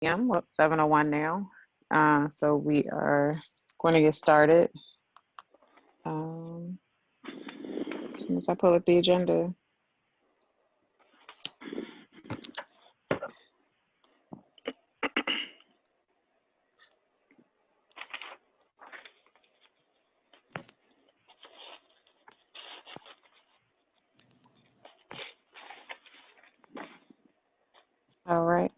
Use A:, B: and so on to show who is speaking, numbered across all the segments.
A: p.m. Well, 7:01 now. So we are going to get started. As soon as I pull up the agenda. All right.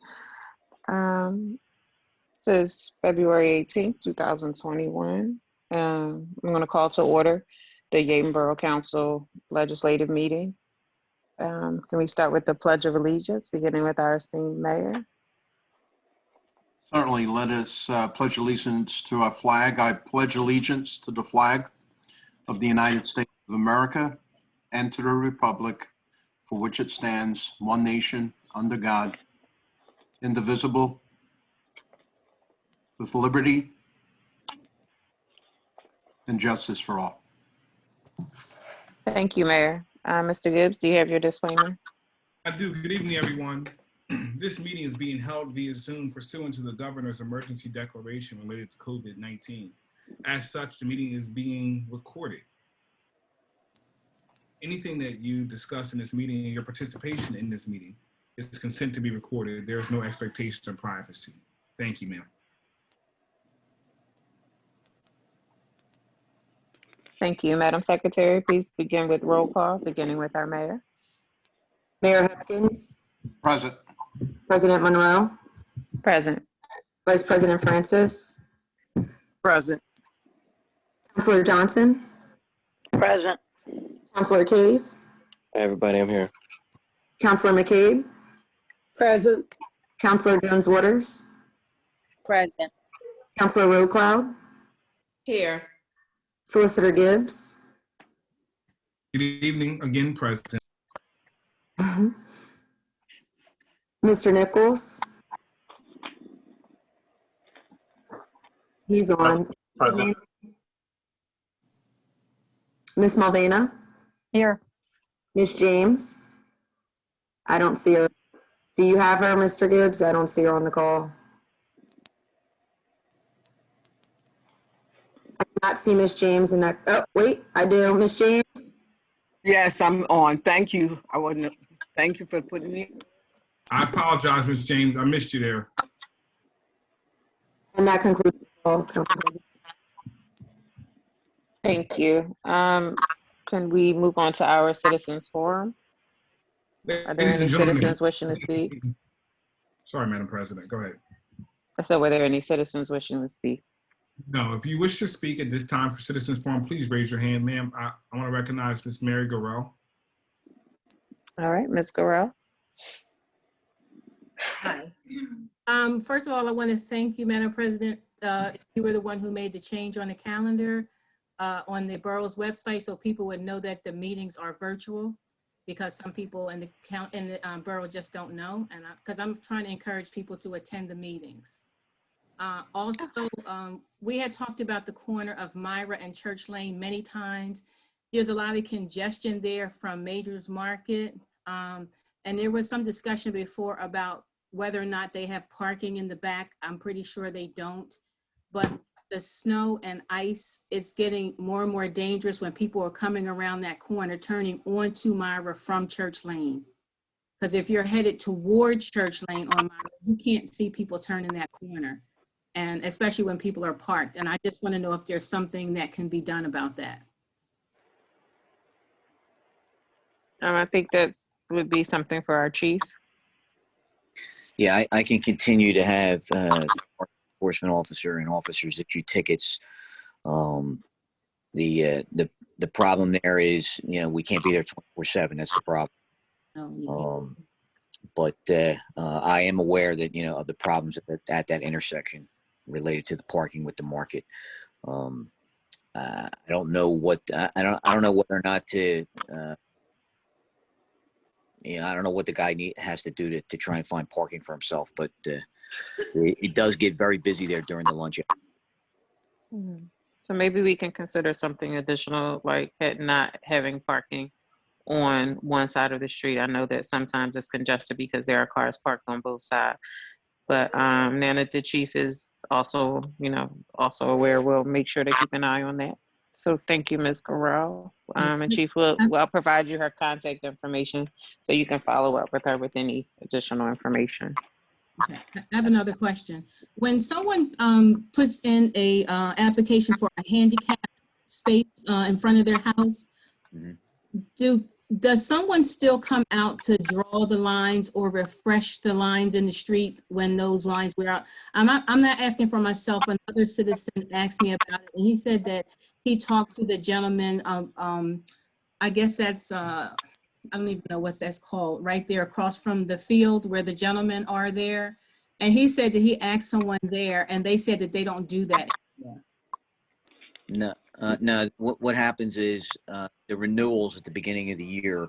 A: This is February 18th, 2021. I'm going to call to order the Yeadon Borough Council legislative meeting. Can we start with the Pledge of Allegiance, beginning with our esteemed mayor?
B: Certainly, let us pledge allegiance to our flag. I pledge allegiance to the flag of the United States of America and to the republic for which it stands, one nation, under God, indivisible, with liberty and justice for all.
A: Thank you, Mayor. Mr. Gibbs, do you have your disclaimer?
C: I do. Good evening, everyone. This meeting is being held via Zoom pursuant to the governor's emergency declaration related to COVID-19. As such, the meeting is being recorded. Anything that you discuss in this meeting and your participation in this meeting is consent to be recorded. There is no expectation of privacy. Thank you, ma'am.
A: Thank you, Madam Secretary. Please begin with roll call, beginning with our mayor.
D: Mayor Hopkins,
B: Present.
D: President Monroe,
A: Present.
D: Vice President Francis,
A: Present.
D: Councilor Johnson,
E: Present.
D: Councilor Cave,
E: Hey, everybody, I'm here.
D: Councilor McCabe,
E: Present.
D: Councilor Jones Waters,
E: Present.
D: Councilor Roadcloud,
E: Here.
D: Solicitor Gibbs,
C: Good evening, again, President.
D: Mr. Nichols. He's on.
C: Present.
D: Miss Malvena,
E: Here.
D: Miss James. I don't see her. Do you have her, Mr. Gibbs? I don't see her on the call. I do not see Miss James in that. Oh, wait, I do. Miss James.
F: Yes, I'm on. Thank you. I wasn't. Thank you for putting me.
C: I apologize, Ms. James. I missed you there.
D: And that concludes the call, Council President.
A: Thank you. Can we move on to our citizens forum? Are there
C: Ladies
A: any
C: and gentlemen,
A: citizens wishing to speak?
C: Sorry, Madam President. Go ahead.
A: I said, were there any citizens wishing to speak?
C: No, if you wish to speak at this time for Citizens Forum, please raise your hand, ma'am. I want to recognize Miss Mary Gorell.
A: All right, Ms. Gorell.
G: Hi. First of all, I want to thank you, Madam President. You were the one who made the change on the calendar on the borough's website, so people would know that the meetings are virtual, because some people in the borough just don't know, and because I'm trying to encourage people to attend the meetings. Also, we had talked about the corner of Myra and Church Lane many times. There's a lot of congestion there from Majors Market, and there was some discussion before about whether or not they have parking in the back. I'm pretty sure they don't, but the snow and ice, it's getting more and more dangerous when people are coming around that corner, turning onto Myra from Church Lane. Because if you're headed towards Church Lane on Myra, you can't see people turning that corner, and especially when people are parked. And I just want to know if there's something that can be done about that.
A: I think that would be something for our chief.
H: Yeah, I can continue to have enforcement officer and officers issue tickets. The problem there is, we can't be there 24/7. That's the problem.
G: No,
H: But I am aware that of the problems at that intersection related to the parking with the market. I don't know what I don't know whether or not to. I don't know what the guy has to do to try and find parking for himself, but it does get very busy there during the lunch hour.
A: So maybe we can consider something additional, like not having parking on one side of the street. I know that sometimes it's congested because there are cars parked on both sides. But now that the chief is also, also aware, we'll make sure to keep an eye on that. So thank you, Ms. Corral. And Chief will provide you her contact information so you can follow up with her with any additional information.
G: Okay, I have another question. When someone puts in a application for a handicap space in front of their house, does someone still come out to draw the lines or refresh the lines in the street when those lines were out? I'm not asking for myself. Another citizen asked me about it, and he said that he talked to the gentleman. I guess that's I don't even know what that's called, right there across from the field where the gentlemen are there. And he said that he asked someone there, and they said that they don't do that anymore.
H: No, no. What happens is the renewals at the beginning of the year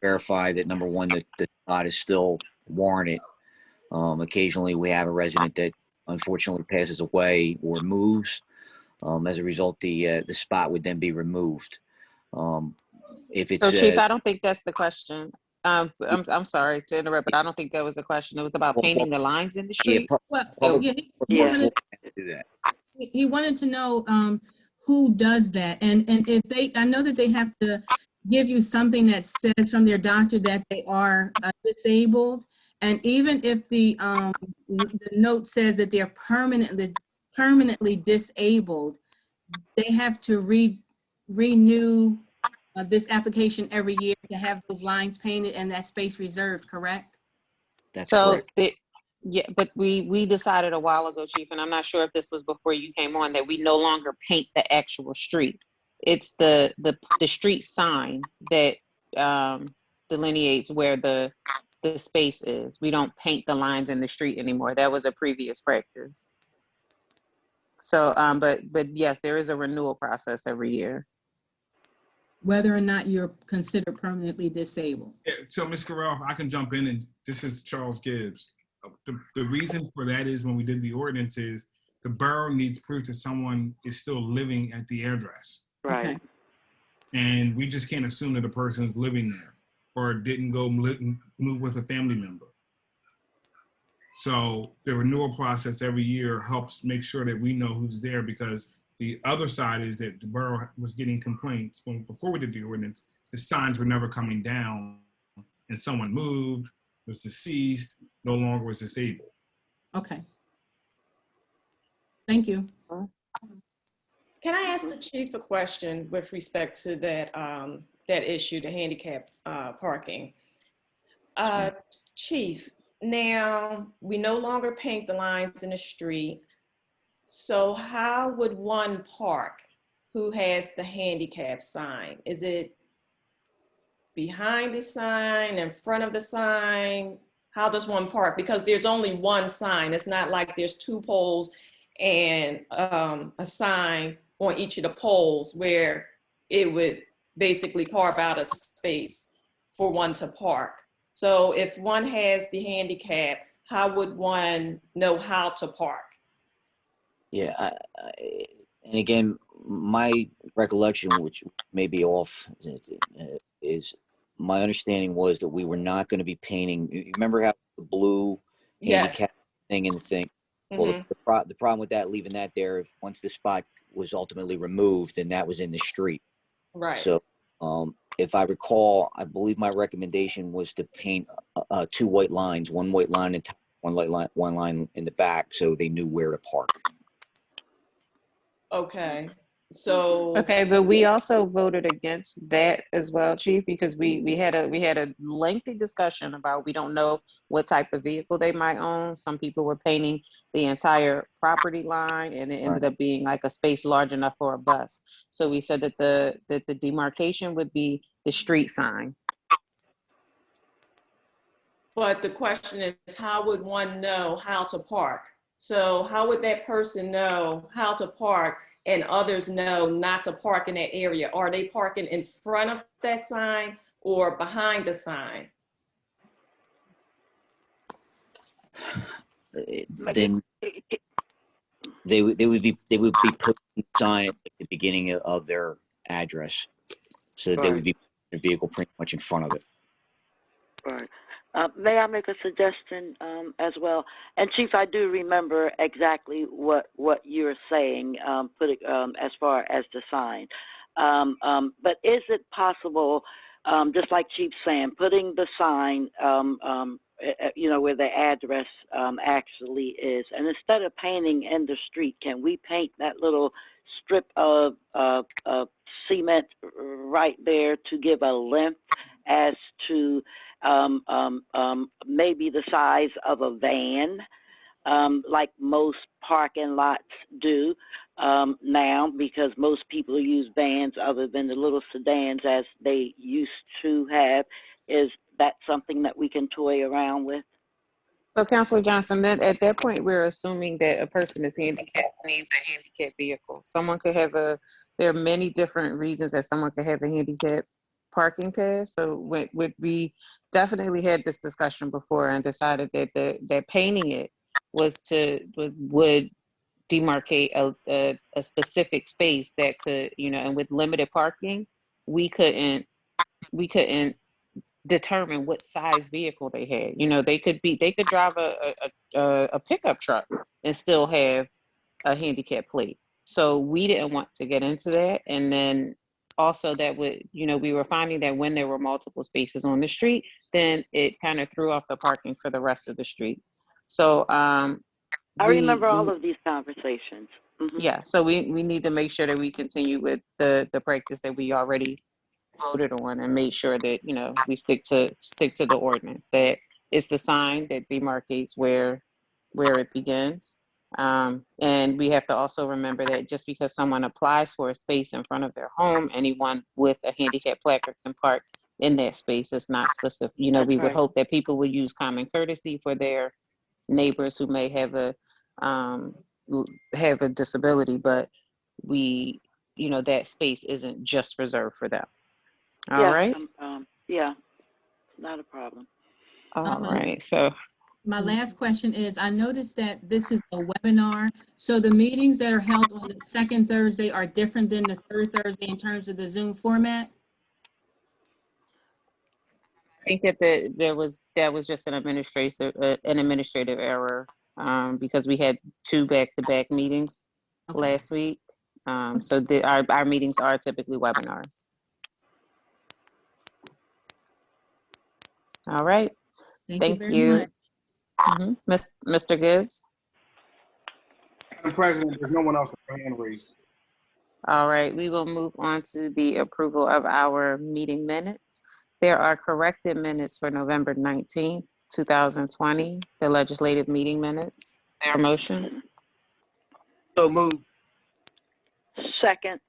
H: verify that, number one, that the spot is still warranted. Occasionally, we have a resident that unfortunately passes away or moves. As a result, the spot would then be removed. If it's
A: So, Chief, I don't think that's the question. I'm sorry to interrupt, but I don't think that was the question. It was about painting the lines in the street.
G: Well, he wanted to know who does that, and if they, I know that they have to give you something that says from their doctor that they are disabled, and even if the note says that they're permanently disabled, they have to renew this application every year to have those lines painted and that space reserved, correct?
H: That's correct.
A: Yeah, but we decided a while ago, Chief, and I'm not sure if this was before you came on, that we no longer paint the actual street. It's the street sign that delineates where the space is. We don't paint the lines in the street anymore. That was a previous practice. So, but yes, there is a renewal process every year.
G: Whether or not you're considered permanently disabled.
C: Yeah, so, Ms. Corral, I can jump in, and this is Charles Gibbs. The reason for that is when we did the ordinance is the borough needs proof that someone is still living at the address.
G: Right. Okay.
C: And we just can't assume that a person is living there or didn't go move with a family member. So the renewal process every year helps make sure that we know who's there, because the other side is that the borough was getting complaints before we did the ordinance, the signs were never coming down and someone moved, was deceased, no longer was disabled.
G: Okay. Thank you.
E: Can I ask the chief a question with respect to that that issue, the handicap parking? Chief, now we no longer paint the lines in the street. So how would one park who has the handicap sign? Is it behind the sign, in front of the sign? How does one park? Because there's only one sign. It's not like there's two poles and a sign on each of the poles where it would basically carve out a space for one to park. So if one has the handicap, how would one know how to park?
H: Yeah, and again, my recollection, which may be off, is my understanding was that we were not going to be painting. You remember how the blue handicap thing and the thing? Well, the problem with that, leaving that there, once the spot was ultimately removed, then that was in the street.
E: Right.
H: So, if I recall, I believe my recommendation was to paint two white lines, one white line in top, one line in the back, so they knew where to park.
E: Okay. So
A: okay, but we also voted against that as well, Chief, because we had a lengthy discussion about, we don't know what type of vehicle they might own. Some people were painting the entire property line, and it ended up being like a space large enough for a bus. So we said that the demarcation would be the street sign.
E: but the question is, how would one know how to park? So how would that person know how to park and others know not to park in that area? Are they parking in front of that sign or behind the sign?
H: Then they would be putting the sign at the beginning of their address, so that they would be the vehicle pretty much in front of it.
I: Right. May I make a suggestion as well? And Chief, I do remember exactly what you're saying, put it as far as the sign. But is it possible, just like Chief's saying, putting the sign, where the address actually is, and instead of painting in the street, can we paint that little strip of cement right there to give a length as to maybe the size of a van, like most parking lots do now, because most people use vans other than the little sedans as they used to have. Is that something that we can toy around with?
A: So Councilor Johnson, then at that point, we're assuming that a person is handicapped, needs a handicapped vehicle. Someone could have there are many different reasons that someone could have a handicapped parking pass. So we definitely had this discussion before and decided that painting it would demarcate a specific space that could, and with limited parking, we couldn't determine what size vehicle they had. They could drive a pickup truck and still have a handicap plate. So we didn't want to get into that. And then also that we were finding that when there were multiple spaces on the street, then it kind of threw off the parking for the rest of the street. So
I: I remember all of these conversations. Mm-hmm.
A: Yeah, so we need to make sure that we continue with the practice that we already voted on and made sure that we stick to the ordinance, that it's the sign that demarcates where it begins, and we have to also remember that just because someone applies for a space in front of their home, anyone with a handicap placard can park in that space. It's not specific.
I: That's
A: We would
I: right.
A: hope that people would use common courtesy for their neighbors who may have a disability, but that space isn't just reserved for them. All
I: Yes,
A: right.
I: Yeah, not a problem.
A: All right. So
G: My last question is, I noticed that this is a webinar, so the meetings that are held on the second Thursday are different than the third Thursday in terms of the Zoom format?
A: I think that that was just an administrative error, because we had 2 back-to-back meetings last week. So our meetings are typically webinars. All right.
G: Thank you very much.
A: Mr. Gibbs.
C: Madam President, there's no one else with their hand raised.
A: All right, we will move on to the approval of our meeting minutes. There are corrected minutes for November 19th, 2020, the legislative meeting minutes. Is there a motion?
F: So moved.
I: Second.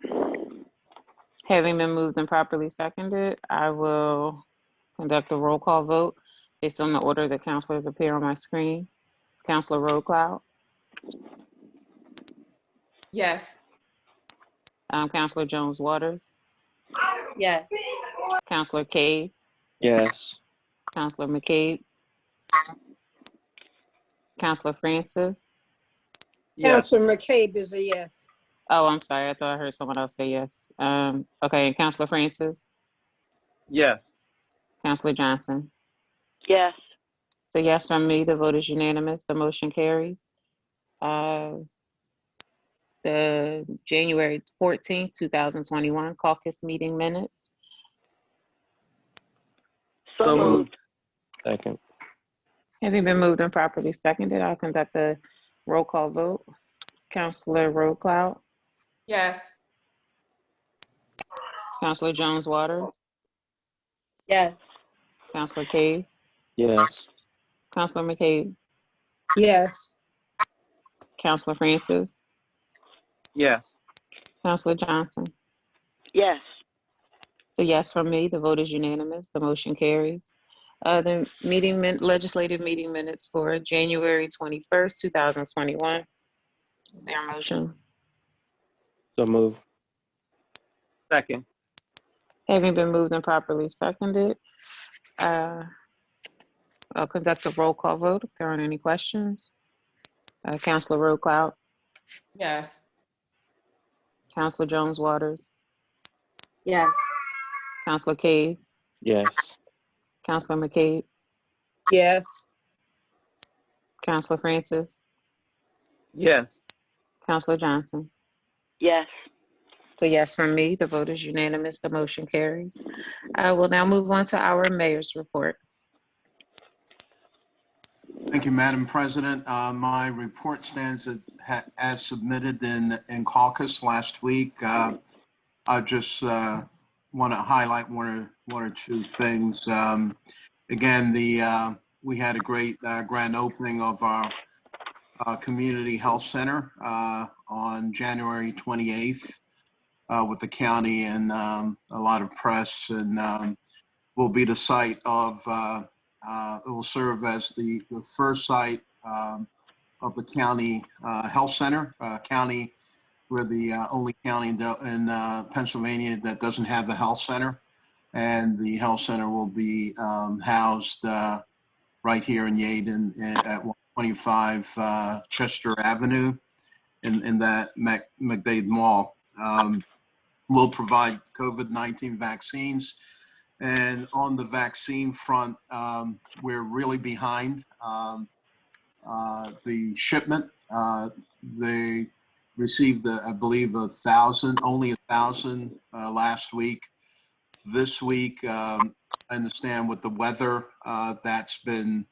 A: Having been moved and properly seconded, I will conduct a roll call vote based on the order that councilors appear on my screen. Councilor Roadcloud,
E: Yes.
A: Councilor Jones Waters,
J: Yes.
A: Councilor Cade,
K: Yes.
A: Councilor McCabe, Councilor Francis.
F: Yes.
J: Councilor McCabe is a yes.
A: Oh, I'm sorry. I thought I heard someone else say yes. Okay, and Councilor Francis,
K: Yes.
A: Councilor Johnson.
I: Yes.
A: So yes from me, the vote is unanimous. The motion carries. The January 14th, 2021 caucus meeting minutes.
I: So moved.
K: Second.
A: Having been moved and properly seconded, I'll conduct a roll call vote. Councilor Roadcloud,
E: Yes.
A: Councilor Jones Waters,
J: Yes.
A: Councilor Cade,
K: Yes.
A: Councilor McCabe,
J: Yes.
A: Councilor Francis,
K: Yes.
A: Councilor Johnson.
I: Yes.
A: So yes from me, the vote is unanimous. The motion carries. The legislative meeting minutes for January 21st, 2021. Is there a motion?
K: So move.
F: Second.
A: Having been moved and properly seconded, I'll conduct a roll call vote if there aren't any questions. Councilor Roadcloud,
E: Yes.
A: Councilor Jones Waters,
J: Yes.
A: Councilor Cade,
K: Yes.
A: Councilor McCabe,
J: Yes.
A: Counselor Francis,
K: Yes.
A: Counselor Johnson.
I: Yes.
A: So yes from me, the vote is unanimous, the motion carries. I will now move on to our mayor's report.
B: Thank you, Madam President. My report stands as submitted in caucus last week. I just want to highlight one or two things. Again, we had a great grand opening of our community health center on January 28th with the county and a lot of press, and will be the site of, it will serve as the first site of the county health center. County, we're the only county in Pennsylvania that doesn't have a health center, and the health center will be housed right here in Yeadon at 125 Chester Avenue in that McDade Mall. We'll provide COVID-19 vaccines. And on the vaccine front, we're really behind the shipment. They received, I believe, only 1,000 last week. This week, I understand with the weather, that's been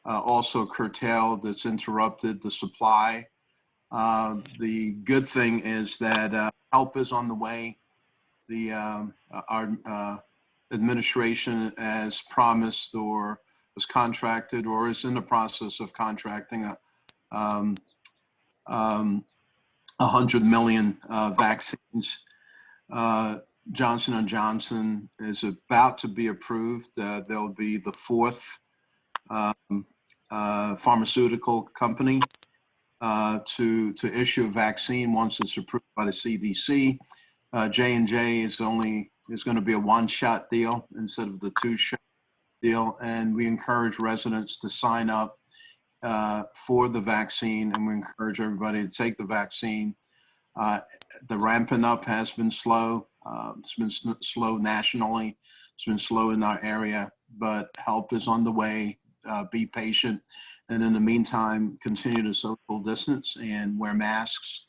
B: also curtailed. It's interrupted the supply. The good thing is that help is on the way. Our administration has promised or was contracted or is in the process of contracting 100 million vaccines. Johnson & Johnson is about to be approved. They'll be the fourth pharmaceutical company to issue a vaccine once it's approved by the CDC. J&J is going to be a one-shot deal instead of the two-shot deal, and we encourage residents to sign up for the vaccine, and we encourage everybody to take the vaccine. The ramping up has been slow. It's been slow nationally. It's been slow in our area, but help is on the way. Be patient, and in the meantime, continue to social distance and wear masks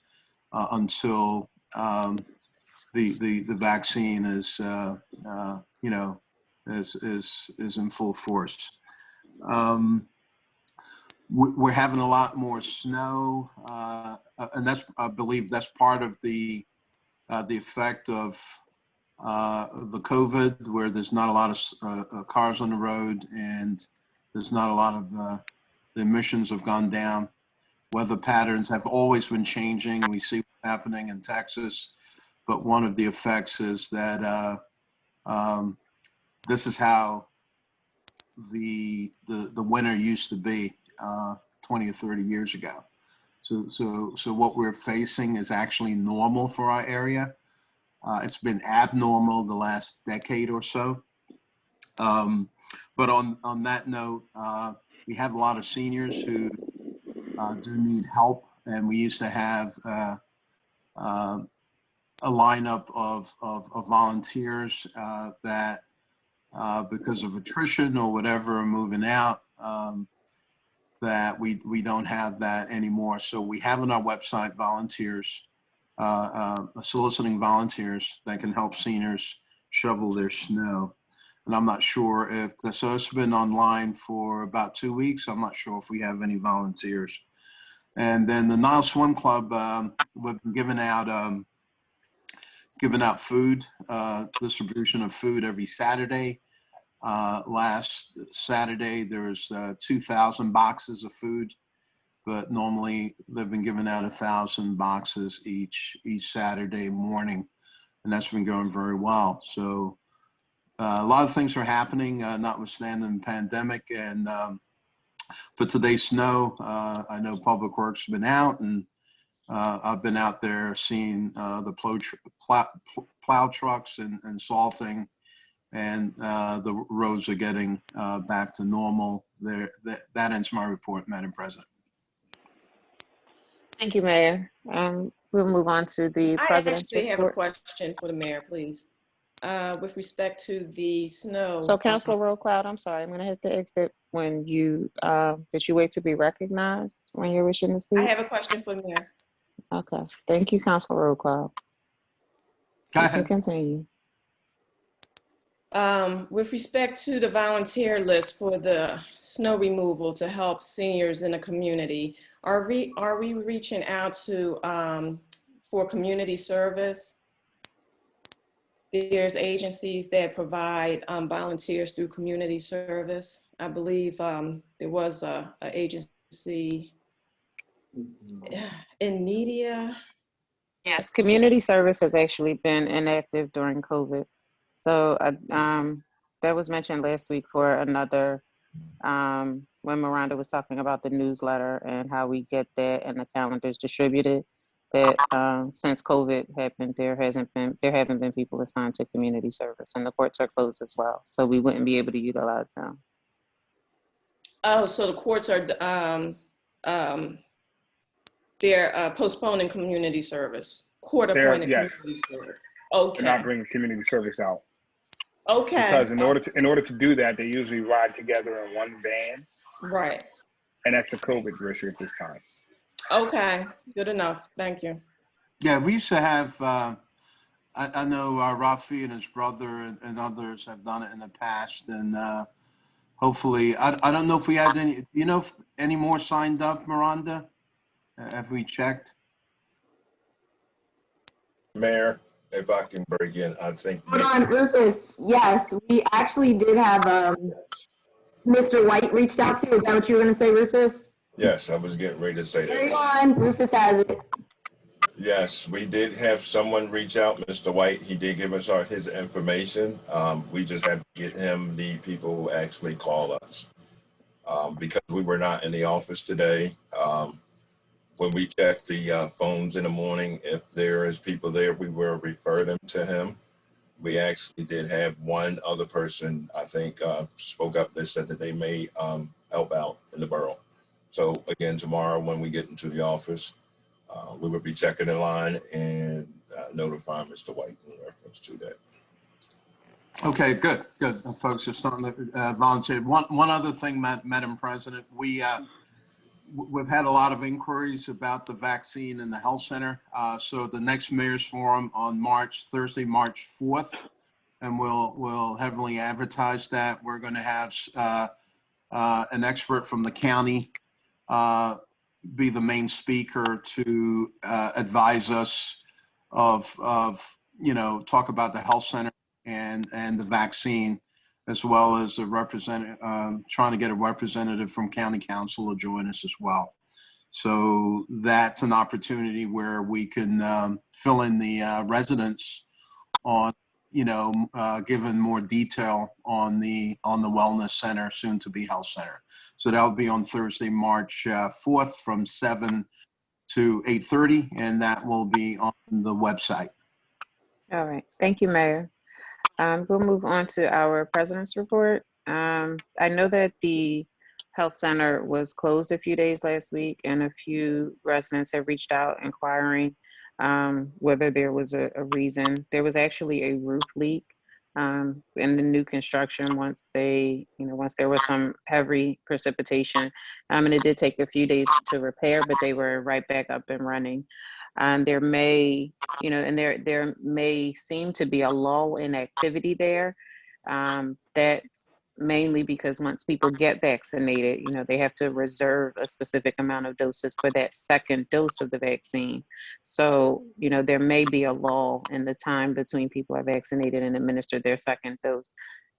B: until the vaccine is is in full force. We're having a lot more snow, and I believe that's part of the effect of the COVID, where there's not a lot of cars on the road and there's not a lot of the emissions have gone down. Weather patterns have always been changing. We see what's happening in Texas, but one of the effects is that this is how the winter used to be 20 or 30 years ago. So what we're facing is actually normal for our area. It's been abnormal the last decade or so. But on that note, we have a lot of seniors who do need help, and we used to have a lineup of volunteers that because of attrition or whatever are moving out, that we don't have that anymore. So we have on our website volunteers, soliciting volunteers that can help seniors shovel their snow. And I'm not sure if so it's been online for about 2 weeks. I'm not sure if we have any volunteers. And then the Nile Swim Club, we've been giving out food, distribution of food every Saturday. Last Saturday, there was 2,000 boxes of food, but normally they've been giving out 1,000 boxes each Saturday morning, and that's been going very well. So a lot of things are happening, notwithstanding the pandemic. And for today's snow, I know Public Works has been out, and I've been out there seeing the plow trucks and salting, and the roads are getting back to normal. That ends my report, Madam President.
A: Thank you, Mayor. We'll move on to the
E: I
A: president's
E: actually have a
A: report.
E: question for the mayor, please. with respect to the snow.
A: So Councilor Roll Cloud, I'm sorry, I'm gonna hit the exit when you, did you wait to be recognized when you're wishing to
E: I
A: speak?
E: have a question for the mayor.
A: Okay, thank you, Councilor Roll Cloud.
B: Go
A: You can
B: ahead.
A: continue.
E: With respect to the volunteer list for the snow removal to help seniors in the community, are we reaching out to, for community service? There's agencies that provide volunteers through community service. I believe there was a agency in media.
A: Yes, community service has actually been inactive during COVID. So that was mentioned last week for another, when Miranda was talking about the newsletter and how we get that and the calendars distributed, that since COVID happened, there haven't been people assigned to community service, and the courts are closed as well. So we wouldn't be able to utilize them.
E: Oh, so the courts are they're postponing community service, court-appointed
L: Yes,
E: community service.
L: they're
E: Okay.
L: not bringing community service out
E: Okay.
L: because in order to do that, they usually ride together in one van,
E: Right.
L: and that's a COVID issue at this time.
E: Okay. Good enough. Thank you.
B: Yeah, we used to have, I know Rafi and his brother and others have done it in the past, and hopefully, I don't know if we had any, you know, if any more signed up, Miranda? Have we checked?
M: Mayor, if I can break in, I think.
D: Hold on, Rufus. Yes, we actually did have Mr. White reached out to. Is that what you were going to say, Rufus?
M: Yes, I was getting ready to say
D: Carry
M: that.
D: on. Rufus has it.
M: Yes, we did have someone reach out, Mr. White. He did give us his information. We just have to get him the people who actually call us. Because we were not in the office today. When we check the phones in the morning, if there is people there, we will refer them to him. We actually did have one other person, I think, spoke up that said that they may help out in the borough. So again, tomorrow when we get into the office, we will be checking the line and notifying Mr. White in reference to that.
B: Okay, good. Folks are starting to volunteer. One other thing, Madam President, we've had a lot of inquiries about the vaccine in the health center. So the next mayor's forum on Thursday, March 4th, and we'll heavily advertise that. We're going to have an expert from the county be the main speaker to advise us of talk about the health center and the vaccine, as well as a representative, trying to get a representative from county council to join us as well. So that's an opportunity where we can fill in the residents on, given more detail on the wellness center, soon to be health center. So that'll be on Thursday, March 4th from 7 to 8:30, and that will be on the website.
A: All right, thank you, Mayor. We'll move on to our president's report. I know that the health center was closed a few days last week, and a few residents have reached out inquiring whether there was a reason. There was actually a roof leak in the new construction once there was some heavy precipitation. And it did take a few days to repair, but they were right back up and running. There may seem to be a lull in activity there. That's mainly because once people get vaccinated, they have to reserve a specific amount of doses for that second dose of the vaccine. So, there may be a lull in the time between people are vaccinated and administer their second dose.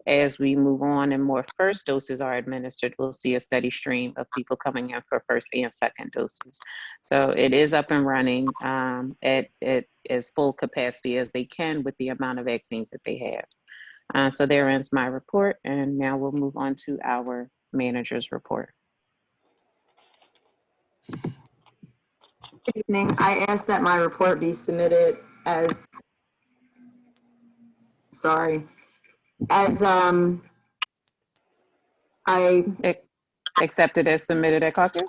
A: As we move on and more first doses are administered, we'll see a steady stream of people coming in for first and second doses. So it is up and running at as full capacity as they can with the amount of vaccines that they have. So there ends my report, and now we'll move on to our manager's report.
D: Good evening. I asked that my report be submitted as
A: Accepted as submitted at caucus?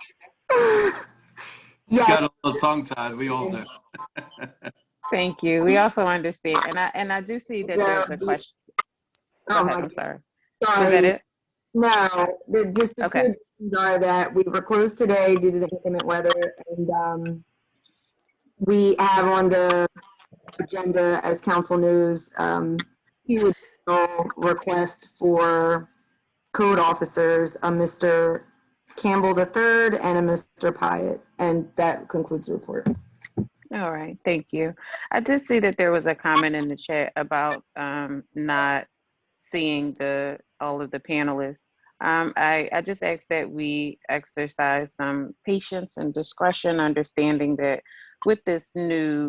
D: Yes.
B: Got a little tongue-tied, we all do.
A: Thank you. We also understand, and I do see that there's a question. Go
D: Oh
A: ahead,
D: my,
A: I'm sorry.
D: sorry.
A: Was that it?
D: No, just the
A: Okay.
D: two things are that we were closed today due to the inclement weather, and we have on the agenda as council news, two additional requests for code officers, a Mr. Campbell III and a Mr. Pyatt, and that concludes the report.
A: All right, thank you. I did see that there was a comment in the chat about not seeing all of the panelists. I just ask that we exercise some patience and discretion, understanding that with this new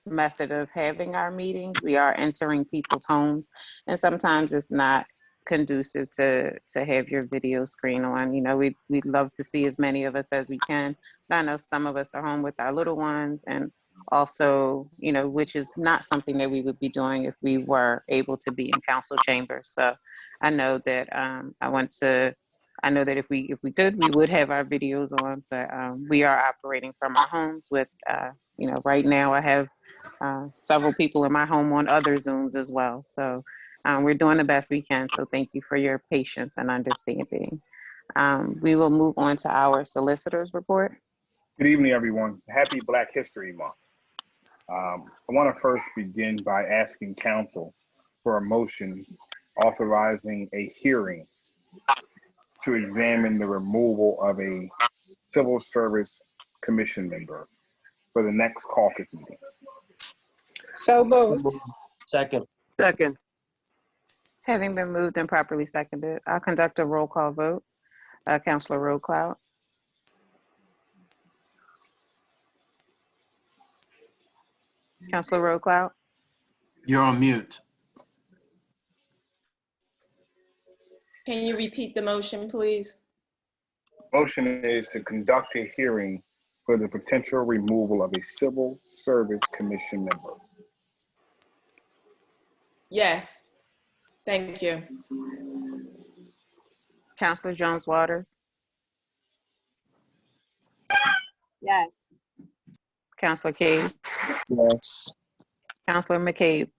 A: method of having our meetings, we are entering people's homes, and sometimes it's not conducive to have your video screen on. You know, we'd love to see as many of us as we can, but I know some of us are home with our little ones, and also, you know, which is not something that we would be doing if we were able to be in council chambers. So I know that I know that if we could, we would have our videos on, but we are operating from our homes with, you know, right now I have several people in my home on other Zooms as well. So we're doing the best we can. So thank you for your patience and understanding. We will move on to our solicitor's report.
L: Good evening, everyone. Happy Black History Month. I want to first begin by asking council for a motion authorizing a hearing to examine the removal of a civil service commission member for the next caucus meeting.
J: So moved.
K: Second.
F: Second.
A: Having been moved and properly seconded, I'll conduct a roll call vote. Councilor Rowe-Cloud. Councilor Rowe-Cloud.
B: You're on mute.
E: Can you repeat the motion, please?
L: Motion is to conduct a hearing for the potential removal of a civil service commission member.
E: Yes. Thank you.
A: Councilor Jones-Waters.
J: Yes.
A: Councilor Cade.
K: Yes.
A: Councilor McCabe.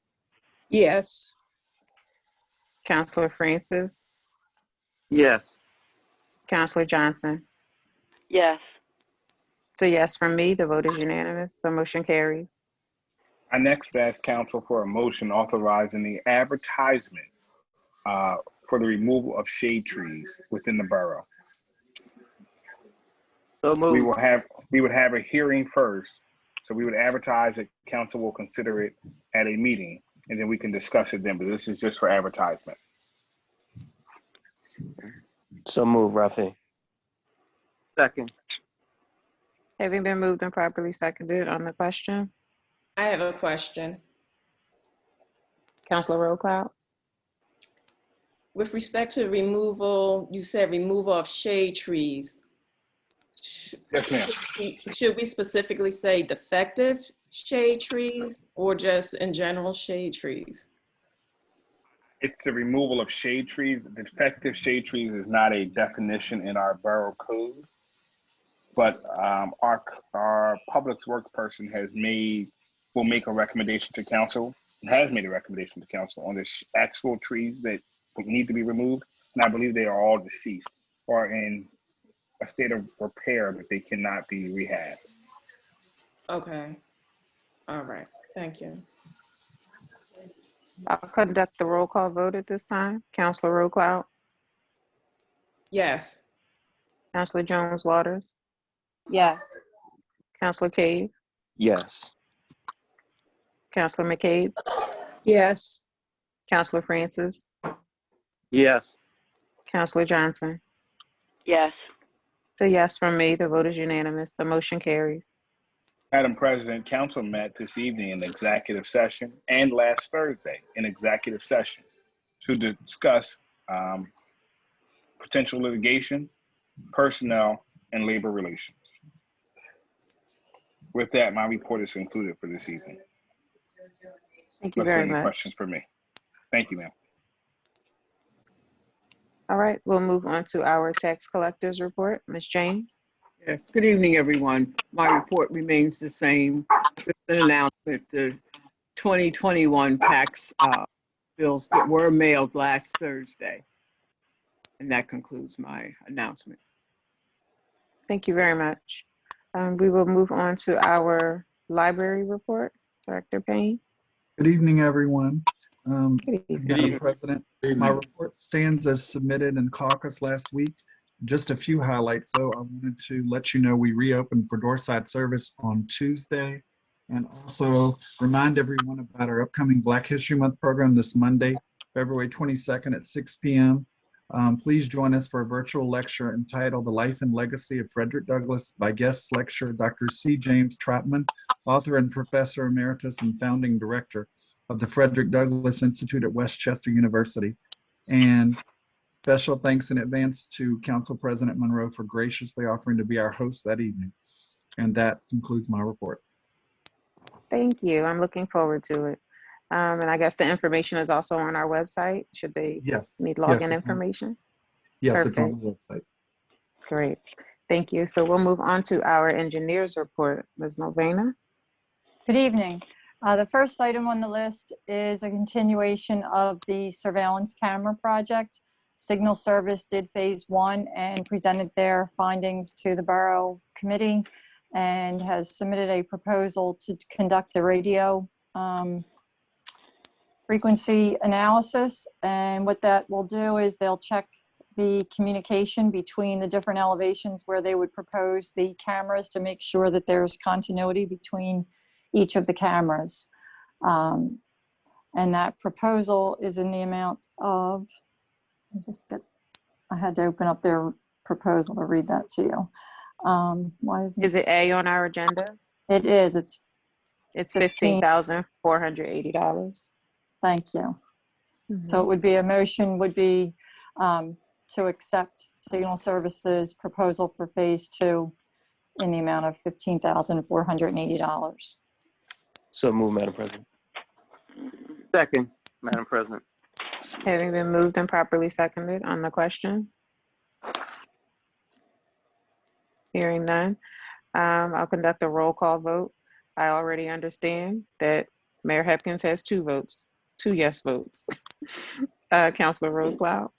J: Yes.
A: Councilor Francis.
F: Yes.
A: Councilor Johnson.
I: Yes.
A: So yes from me, the vote is unanimous, the motion carries.
L: I next ask council for a motion authorizing the advertisement for the removal of shade trees within the borough.
F: So moved.
L: We would have a hearing first. So we would advertise it, council will consider it at a meeting, and then we can discuss it then, but this is just for advertisement.
K: So move, Rafi.
F: Second.
A: Having been moved and properly seconded on the question,
E: I have a question.
A: Councilor Rowe-Cloud.
E: With respect to removal, you said removal of shade trees.
L: Yes, ma'am.
E: Should we specifically say defective shade trees or just in general shade trees?
L: It's the removal of shade trees. Defective shade trees is not a definition in our borough code, but our public works person will make a recommendation to council, has made a recommendation to council on the actual trees that need to be removed. And I believe they are all deceased or in a state of repair that they cannot be rehabbed.
E: Okay. All right. Thank you.
A: I'll conduct the roll call vote at this time. Councilor Rowe-Cloud.
E: Yes.
A: Councilor Jones-Waters.
J: Yes.
A: Councilor Cade.
K: Yes.
A: Councilor McCabe.
J: Yes.
A: Councilor Francis.
F: Yes.
A: Councilor Johnson.
I: Yes.
A: So yes from me, the vote is unanimous, the motion carries.
L: Madam President, council met this evening in executive session and last Thursday in executive session to discuss potential litigation, personnel, and labor relations. With that, my report is concluded for this evening.
A: Thank you
L: Unless there
A: very
L: are any
A: much.
L: questions for me. Thank you, ma'am.
A: All right, we'll move on to our tax collectors report. Ms. James.
F: Yes. Good evening, everyone. My report remains the same. just an announcement. The 2021 tax bills that were mailed last Thursday. And that concludes my announcement.
A: Thank you very much. We will move on to our library report. Director Payne.
N: Good evening, everyone.
A: Good evening.
N: Madam President, my report stands as submitted in caucus last week. Just a few highlights, though. I wanted to let you know we reopened for doorside service on Tuesday, and also remind everyone about our upcoming Black History Month program this Monday, February 22nd at 6 p.m. Please join us for a virtual lecture entitled The Life and Legacy of Frederick Douglass by guest lecturer Dr. C. James Trotman, author and professor emeritus and founding director of the Frederick Douglass Institute at Westchester University. And special thanks in advance to Council President Monroe for graciously offering to be our host that evening. And that concludes my report.
A: Thank you. I'm looking forward to it. And I guess the information is also on our website. Should they need login information?
N: Yes,
A: Perfect.
N: it's on the website.
A: Great. Thank you. So we'll move on to our engineers report. Ms. Mulvana.
O: Good evening. The first item on the list is a continuation of the surveillance camera project. Signal Service did phase 1 and presented their findings to the Borough Committee and has submitted a proposal to conduct a radio frequency analysis. And what that will do is they'll check the communication between the different elevations where they would propose the cameras to make sure that there's continuity between each of the cameras. And that proposal is in the amount of, I had to open up their proposal to read that to you. Why
A: is it A on our agenda?
O: It is. It's
A: $15,480.
O: Thank you. So it would be a motion would be to accept Signal Services proposal for phase 2 in the amount of $15,480.
K: So move, Madam President.
P: Second, Madam President.
A: Having been moved and properly seconded on the question. Hearing none, I'll conduct a roll call vote. I already understand that Mayor Hepkins has 2 votes, 2 yes votes. Councilor Rosencloud.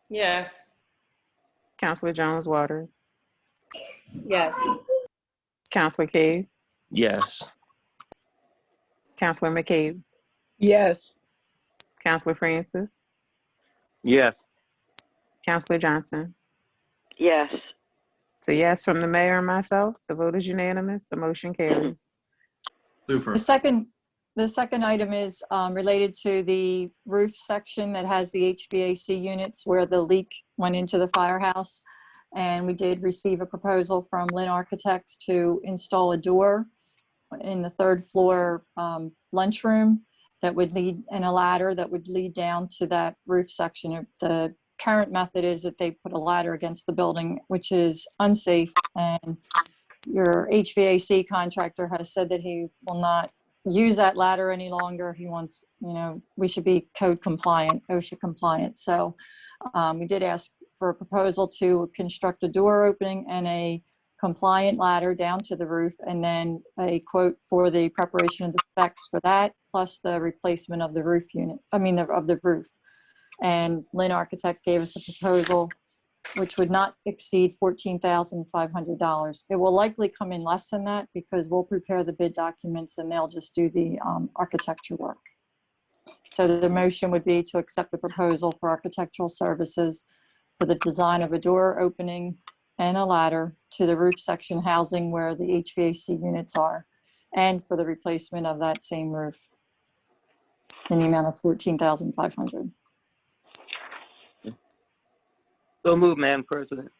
E: Yes.
A: Councilor Jones Waters.
J: Yes.
A: Councilor Cave.
K: Yes.
A: Councilor McCabe.
J: Yes.
A: Councilor Francis.
P: Yes.
A: Councilor Johnson.
I: Yes.
A: So yes from the mayor and myself. The vote is unanimous. The motion carries.
B: Super.
O: The second item is related to the roof section that has the HVAC units where the leak went into the firehouse. And we did receive a proposal from Lynn Architects to install a door in the 3rd floor lunchroom that would lead, and a ladder that would lead down to that roof section. The current method is that they put a ladder against the building, which is unsafe. And your HVAC contractor has said that he will not use that ladder any longer. He wants, we should be code compliant, OSHA compliant. So we did ask for a proposal to construct a door opening and a compliant ladder down to the roof, and then a quote for the preparation of the specs for that, plus the replacement of the roof unit, of the roof. And Lynn Architect gave us a proposal which would not exceed $14,500. It will likely come in less than that because we'll prepare the bid documents and they'll just do the architecture work. So the motion would be to accept the proposal for architectural services for the design of a door opening and a ladder to the roof section housing where the HVAC units are, and for the replacement of that same roof in the amount of $14,500.
P: So move, Madam President.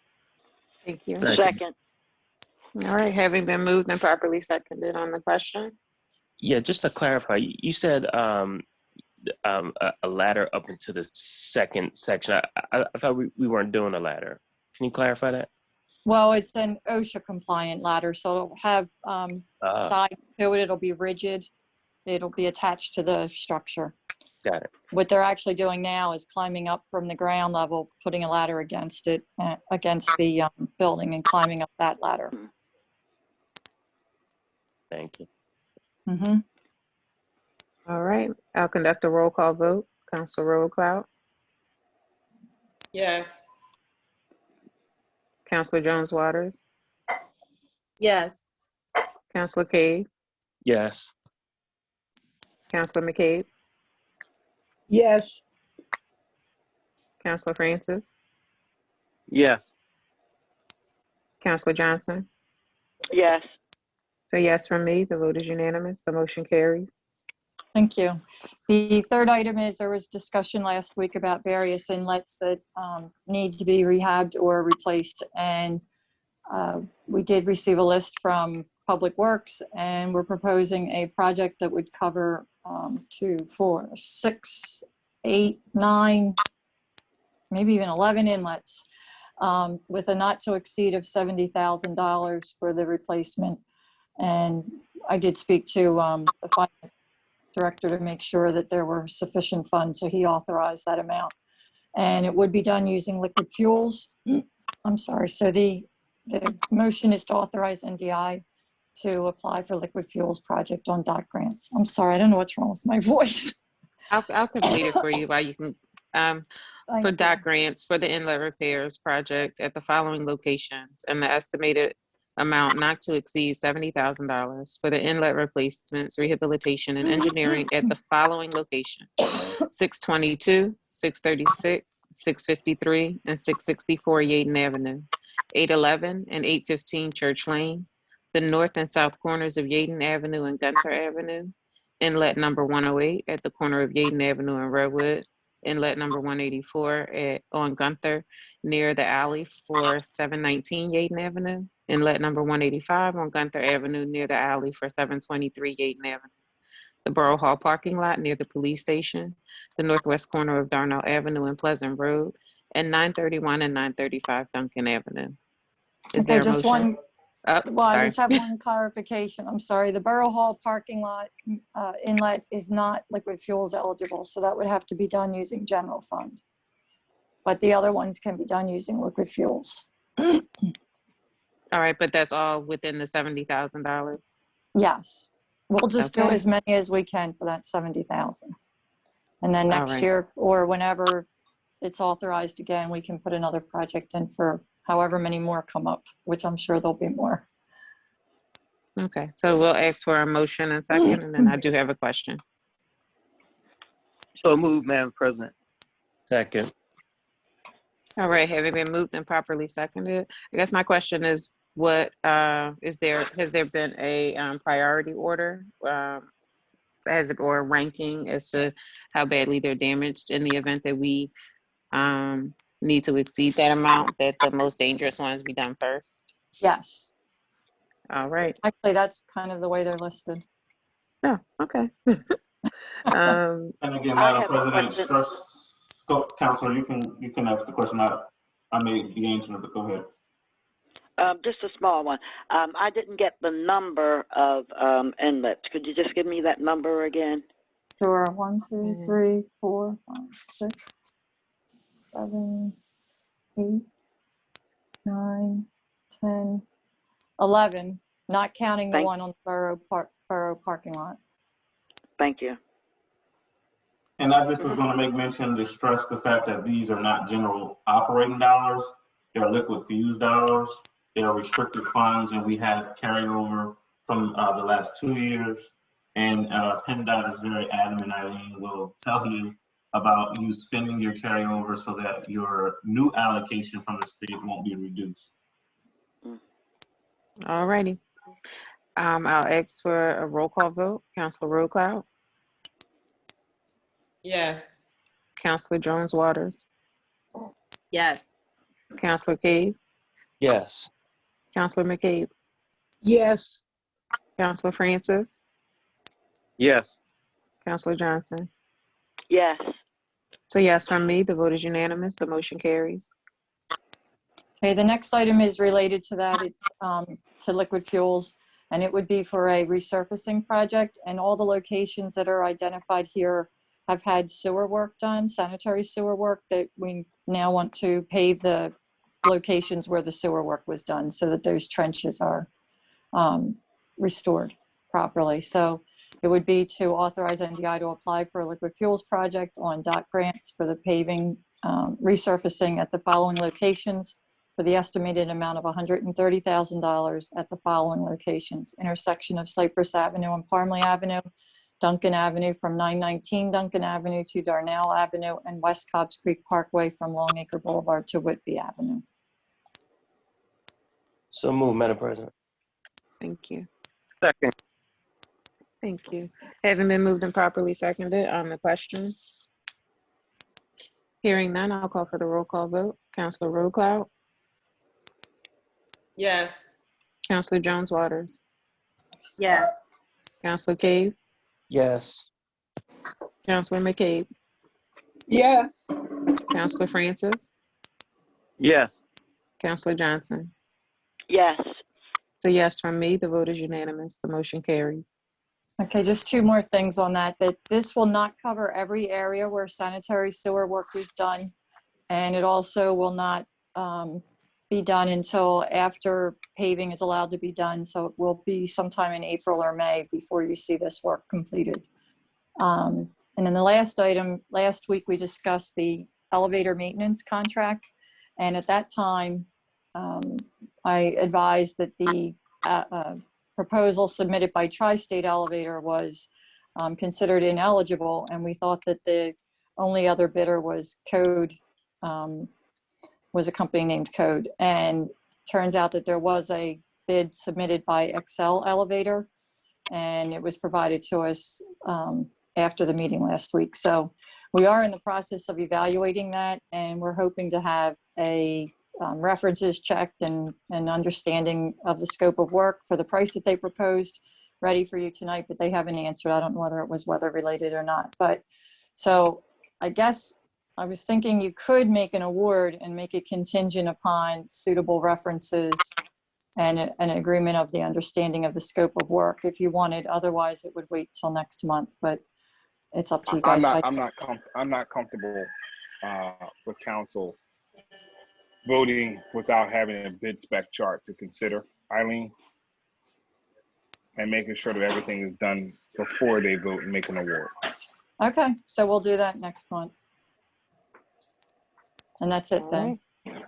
A: Thank you.
I: Second.
A: All right, having been moved and properly seconded on the question.
K: Yeah, just to clarify, you said a ladder up into the 2nd section. I thought we weren't doing a ladder. Can you clarify that?
O: Well, it's an OSHA compliant ladder, so it'll have side to it. It'll be rigid. It'll be attached to the structure.
K: Got it.
O: What they're actually doing now is climbing up from the ground level, putting a ladder against it, against the building, and climbing up that ladder.
K: Thank you.
O: Mm-hmm.
A: All right, I'll conduct a roll call vote. Council Roll Cloud,
E: Yes.
A: Councilor Jones Waters,
J: Yes.
A: Councilor Cade,
K: Yes.
A: Councilor McCabe,
J: Yes.
A: Councilor Francis,
P: Yes.
A: Councilor Johnson.
I: Yes.
A: So yes from me, the vote is unanimous, the motion carries.
O: Thank you. The third item is there was discussion last week about various inlets that need to be rehabbed or replaced. And we did receive a list from Public Works, and we're proposing a project that would cover 2, 4, 6, 8, 9, maybe even 11 inlets with a not to exceed of $70,000 for the replacement. And I did speak to the finance director to make sure that there were sufficient funds, so he authorized that amount. And it would be done using liquid fuels. I'm sorry, so the motion is to authorize NDI to apply for liquid fuels project on DOT grants. I'm sorry, I don't know what's wrong with my voice.
A: I'll complete it for you while you can,
O: Thank
A: for
O: you.
A: DOT grants for the inlet repairs project at the following locations, and the estimated amount not to exceed $70,000 for the inlet replacements, rehabilitation, and engineering at the following location: 622, 636, 653, and 664 Yeadon Avenue, 811 and 815 Church Lane, the north and south corners of Yeadon Avenue and Gunther Avenue, inlet number 108 at the corner of Yeadon Avenue and Redwood, inlet number 184 on Gunther near the alley for 719 Yeadon Avenue, inlet number 185 on Gunther Avenue near the alley for 723 Yeadon Avenue, the Borough Hall parking lot near the police station, the northwest corner of Darnell Avenue and Pleasant Road, and 931 and 935 Duncan Avenue. Is
O: Okay,
A: there a
O: just
A: motion?
O: one,
A: Oh,
O: well, I
A: sorry.
O: just have one clarification. I'm sorry, the Borough Hall parking lot inlet is not liquid fuels eligible, so that would have to be done using general fund. But the other ones can be done using liquid fuels.
A: All right, but that's all within the $70,000.
O: Yes, we'll just do
A: Okay.
O: as many as we can for that 70,000. And then
A: All
O: next
A: right.
O: year, or whenever it's authorized again, we can put another project in for however many more come up, which I'm sure there'll be more.
A: Okay, so we'll ask for a motion and second, and then I do have a question.
P: So moved, Madam President.
K: Second.
A: All right, having been moved and properly seconded, I guess my question is, what has there been a priority order? Or ranking as to how badly they're damaged in the event that we need to exceed that amount, that the most dangerous ones be done first?
O: Yes,
A: All right.
O: actually, that's kind of the way they're listed.
A: Oh, okay.
Q: And again, Madam President, stress, go, Counselor, you can ask the question. I may be answering it, but go ahead.
I: Just a small one. I didn't get the number of inlets. Could you just give me that number again?
O: Sure, 1, 2, 3, 4, 5, 6, 7, 8, 9, 10, 11, not counting the one on the Borough parking lot.
I: Thank you.
Q: And I just was going to make mention to stress the fact that these are not general operating dollars. They're liquid fuse dollars. They are restricted funds, and we had carryover from the last 2 years. And PennDOT is very adamant, Eileen will tell you about you spending your carryover so that your new allocation from the state won't be reduced.
A: All righty. I'll ask for a roll call vote. Councilor Roll Cloud,
E: Yes.
A: Councilor Jones Waters,
J: Yes.
A: Councilor Cade,
K: Yes.
A: Councilor McCabe,
J: Yes.
A: Councilor Francis,
P: Yes.
A: Councilor Johnson.
I: Yes.
A: So yes from me, the vote is unanimous, the motion carries.
O: Okay, the next item is related to that. It's to liquid fuels, and it would be for a resurfacing project. And all the locations that are identified here have had sewer work done, sanitary sewer work, that we now want to pave the locations where the sewer work was done so that those trenches are restored. properly. So it would be to authorize NDI to apply for a liquid fuels project on DOT grants for the paving, resurfacing at the following locations for the estimated amount of $130,000 at the following locations: intersection of Cypress Avenue and Parmley Avenue, Duncan Avenue from 919 Duncan Avenue to Darnell Avenue, and West Cobbs Creek Parkway from Longacre Boulevard to Whitby Avenue.
K: So move, Madam President.
A: Thank you.
P: Second.
A: Thank you. Having been moved and properly seconded on the question. Hearing none, I'll call for the roll call vote. Councilor Rowe-Cloud,
E: Yes.
A: Councilor Jones-Waters,
J: Yeah.
A: Councilor Cave,
K: Yes.
A: Councilor McCabe,
J: Yes.
A: Councilor Francis,
P: Yes.
A: Councilor Johnson.
I: Yes.
A: So yes from me, the vote is unanimous. The motion carries.
O: Okay, just two more things on that this will not cover every area where sanitary sewer work is done. And it also will not be done until after paving is allowed to be done. So it will be sometime in April or May before you see this work completed. And then the last item, last week we discussed the elevator maintenance contract. And at that time, I advised that the proposal submitted by Tri-State Elevator was considered ineligible, and we thought that the only other bidder was Code, was a company named Code. And turns out that there was a bid submitted by Excel Elevator, and it was provided to us after the meeting last week. So we are in the process of evaluating that, and we're hoping to have a references checked and understanding of the scope of work for the price that they proposed ready for you tonight, but they haven't answered. I don't know whether it was weather related or not. But so I guess I was thinking you could make an award and make it contingent upon suitable references and an agreement of the understanding of the scope of work if you wanted. Otherwise, it would wait till next month, but it's up to you guys.
L: I'm not comfortable with council voting without having a bid spec chart to consider, Eileen, and making sure that everything is done before they vote and make an award.
O: Okay, so we'll do that next month. And that's it then.
A: All right.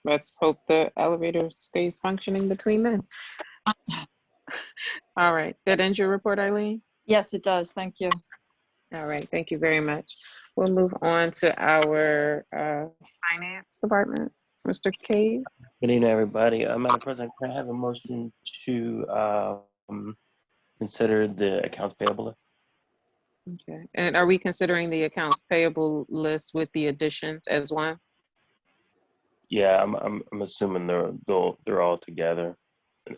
A: Let's hope the elevator stays functioning between then. All right, that ends your report, Eileen?
O: Yes, it does. Thank you.
A: All right, thank you very much. We'll move on to our finance department. Mr. Cave.
K: Good evening, everybody. Madam President, can I have a motion to consider the accounts payable list?
A: Okay, and are we considering the accounts payable list with the additions as one?
K: Yeah, I'm assuming they're all together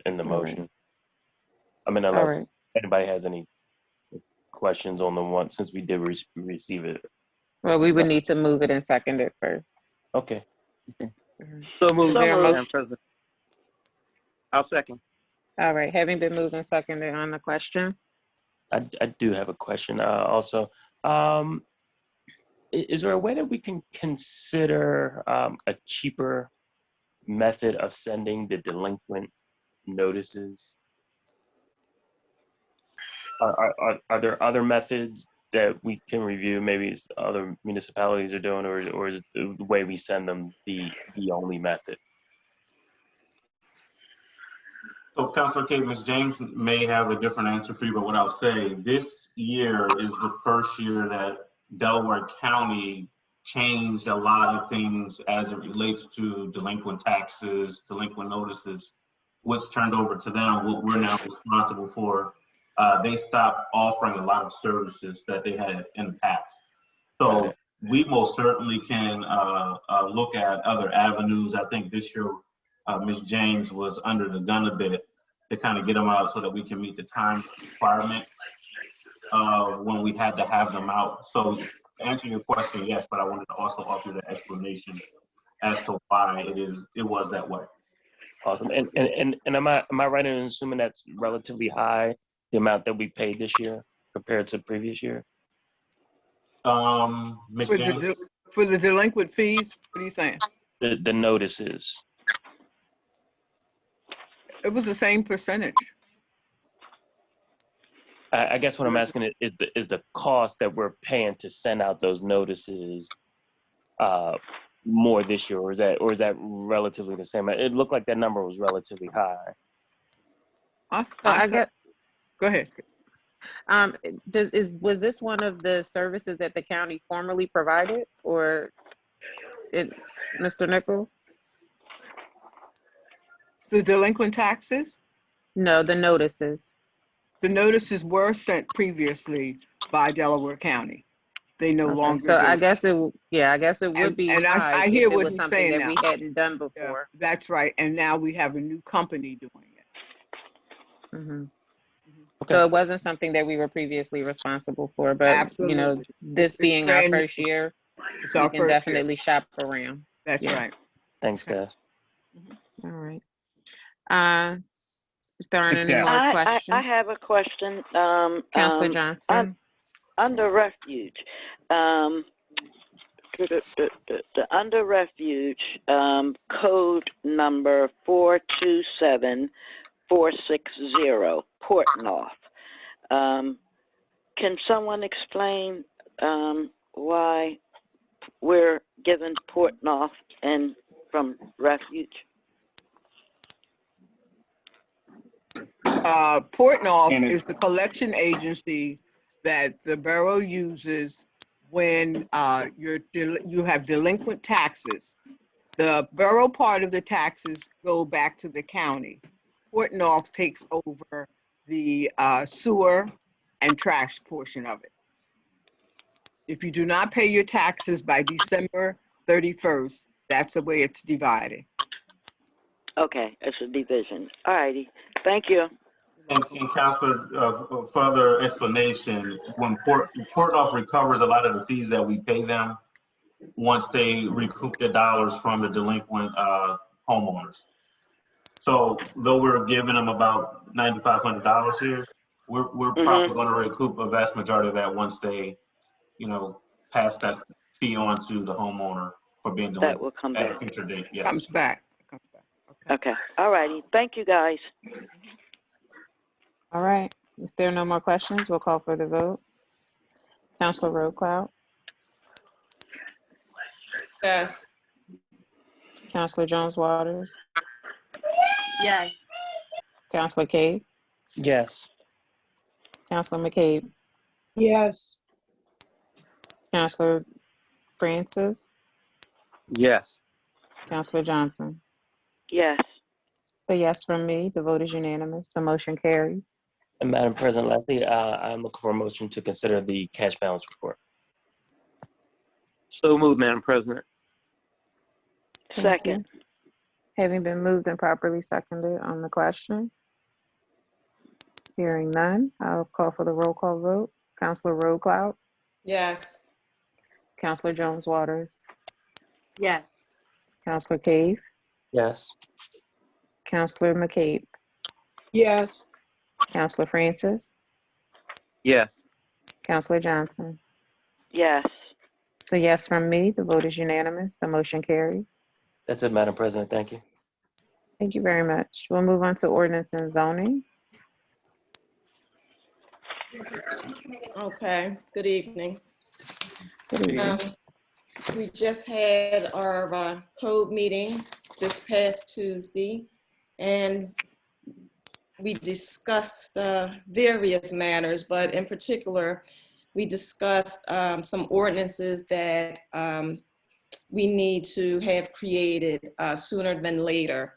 K: in the motion.
A: Right.
K: I mean, unless anybody has any questions on the one, since we did receive it.
A: Well, we would need to move it and second it first.
K: Okay.
P: So moved,
A: Is there a
P: Madam
A: motion?
P: President. I'll second.
A: All right, having been moved and seconded on the question.
K: I do have a question also. Is there a way that we can consider a cheaper method of sending the delinquent notices? Are there other methods that we can review? Maybe it's other municipalities are doing, or is it the way we send them the only method?
Q: So Councilor K, Ms. James may have a different answer for you, but what I'll say, this year is the first year that Delaware County changed a lot of things as it relates to delinquent taxes, delinquent notices, what's turned over to them, what we're now responsible for. They stopped offering a lot of services that they had in the past. So we most certainly can look at other avenues. I think this year, Ms. James was under the gun a bit to kind of get them out so that we can meet the time requirement when we had to have them out. So to answer your question, yes, but I wanted to also offer the explanation as to why it was that way.
K: Awesome. And am I right in assuming that's relatively high, the amount that we paid this year compared to previous year?
Q: Ms. James?
F: For the delinquent fees, what are you saying?
K: The notices.
F: It was the same percentage.
K: I guess what I'm asking is the cost that we're paying to send out those notices more this year, or is that relatively the same? It looked like that number was relatively high.
A: I get.
F: Go ahead.
A: Was this one of the services that the county formerly provided, or Mr. Nichols?
F: The delinquent taxes?
A: No, the notices.
F: The notices were sent previously by Delaware County. They no
A: Okay,
F: longer
A: so
F: do.
A: I guess it would be
F: And
A: high
F: I
A: if
F: hear
A: it
F: what
A: was
F: he's
A: something
F: saying
A: that
F: now.
A: we hadn't done
F: Yeah,
A: before.
F: that's right. And now we have a new company doing it.
A: Hmm.
K: Okay.
A: So it wasn't something that we were previously responsible for, but
F: Absolutely.
A: this
F: It's
A: being our
F: brand new.
A: first year,
F: It's
A: we
F: our
A: can
F: first year.
A: definitely shop around.
F: That's
A: Yeah.
F: right.
K: Thanks, guys.
A: All right. Is there any
L: Yeah.
A: more
I: I
A: questions?
I: have a question.
A: Councilor Johnson.
I: Under refuge, the under refuge code number 427460, Portnoy. Can someone explain why we're given Portnoy and from refuge?
F: Portnoy is the collection agency that the borough uses when you have delinquent taxes. The borough part of the taxes go back to the county. Portnoy takes over the sewer and trash portion of it. If you do not pay your taxes by December 31st, that's the way it's divided.
I: Okay, it's a division. All righty. Thank you.
Q: And Councilor, further explanation, when Portnoy recovers a lot of the fees that we pay them once they recoup the dollars from the delinquent homeowners. So though we're giving them about $9,500 here, we're probably going to recoup a vast majority of that once they, pass that fee on to the homeowner for being delinquent.
I: That will come
Q: at
I: back.
Q: a future date. Yes.
F: Comes back.
I: Okay. All righty. Thank you, guys.
A: All right. If there are no more questions, we'll call for the vote. Councilor Roadcloud,
E: Yes.
A: Councilor Jones Waters,
J: Yes.
A: Councilor Cade,
K: Yes.
A: Councilor McCabe,
J: Yes.
A: Councilor Francis,
P: Yes.
A: Councilor Johnson.
I: Yes.
A: So yes from me, the vote is unanimous, the motion carries.
K: And Madam President, lastly, I'm looking for a motion to consider the cash balance report.
P: So moved, Madam President.
A: Thank
I: Second.
A: you. Having been moved and properly seconded on the question, hearing none, I'll call for the roll call vote. Councilor Roadcloud,
E: Yes.
A: Councilor Jones Waters,
J: Yes.
A: Councilor Cave,
K: Yes.
A: Councilor McCabe,
J: Yes.
A: Councilor Francis,
P: Yes.
A: Councilor Johnson.
I: Yes.
A: So yes from me, the vote is unanimous, the motion carries.
K: That's it, Madam President. Thank you.
A: Thank you very much. We'll move on to ordinance and zoning.
E: Okay. Good evening.
A: Good evening.
E: We just had our code meeting this past Tuesday, and we discussed various matters, but in particular, we discussed some ordinances that we need to have created sooner than later.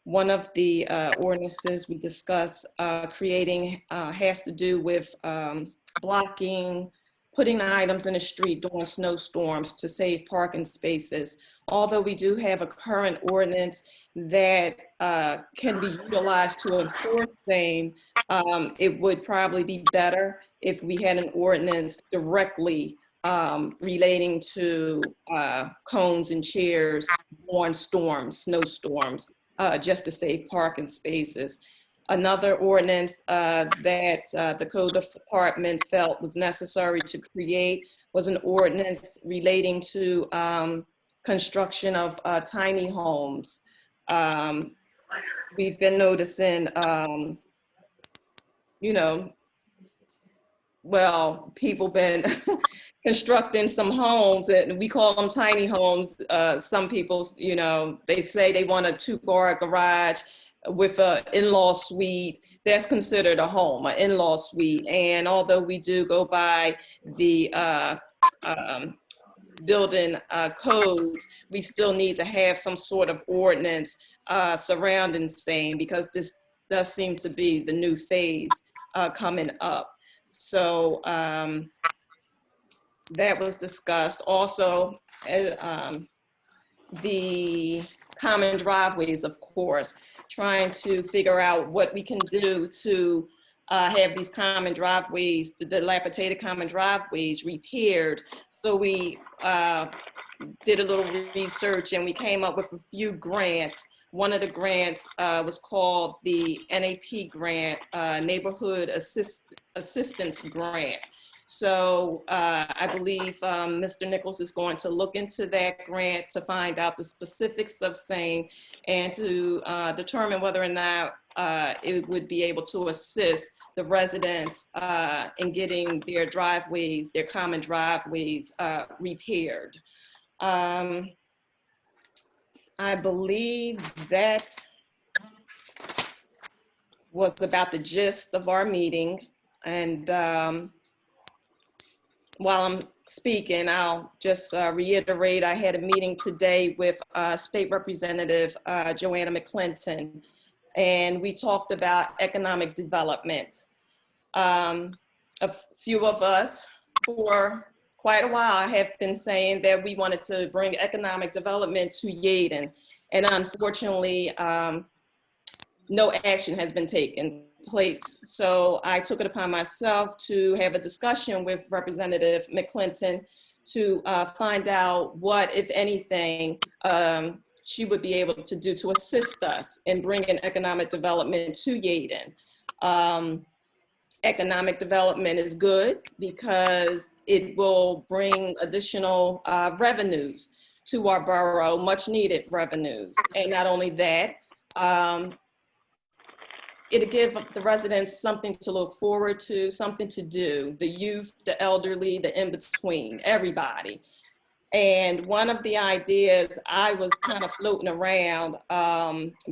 E: One of the ordinances we discussed creating has to do with blocking, putting items in the street during snowstorms to save parking spaces. Although we do have a current ordinance that can be utilized to enforce same, it would probably be better if we had an ordinance directly relating to cones and chairs on storms, snowstorms, just to save parking spaces. Another ordinance that the code department felt was necessary to create was an ordinance relating to construction of tiny homes. We've been noticing, well, people been constructing some homes, and we call them tiny homes. Some people, you know, they say they want a 2-car garage with a in-law suite. That's considered a home, an in-law suite. And although we do go by the building codes, we still need to have some sort of ordinance surrounding same, because this does seem to be the new phase coming up. So that was discussed. Also, the common driveways, of course, trying to figure out what we can do to have these common driveways, the dilapidated common driveways, repaired. So we did a little research and we came up with a few grants. One of the grants was called the NAP grant, Neighborhood Assistance Grant. So I believe Mr. Nichols is going to look into that grant to find out the specifics of same and to determine whether or not it would be able to assist the residents in getting their driveways, their common driveways repaired. I believe that was about the gist of our meeting. And while I'm speaking, I'll just reiterate, I had a meeting today with State Representative Joanna McClinton, and we talked about economic development. A few of us, for quite a while, have been saying that we wanted to bring economic development to Yeadon, and unfortunately, no action has been taken place. So I took it upon myself to have a discussion with Representative McClinton to find out what, if anything, she would be able to do to assist us in bringing economic development to Yeadon. Economic development is good because it will bring additional revenues to our borough, much needed revenues. And not only that, it'll give the residents something to look forward to, something to do, the youth, the elderly, the in-between, everybody. And one of the ideas I was kind of floating around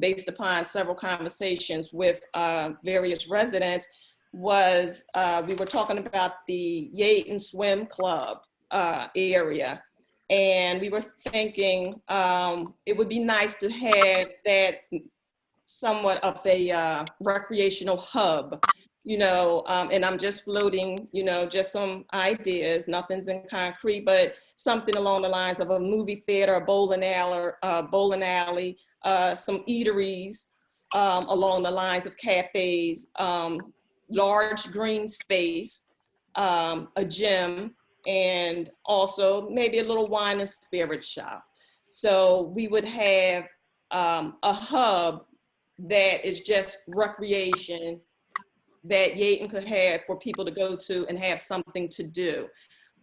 E: based upon several conversations with various residents was we were talking about the Yeadon Swim Club area. And we were thinking it would be nice to have that somewhat of a recreational hub, you know, and I'm just floating, you know, just some ideas, nothing's in concrete, but something along the lines of a movie theater, a bowling alley, some eateries along the lines of cafes, large green space, a gym, and also maybe a little wine and spirit shop. So we would have a hub that is just recreation that Yeadon could have for people to go to and have something to do.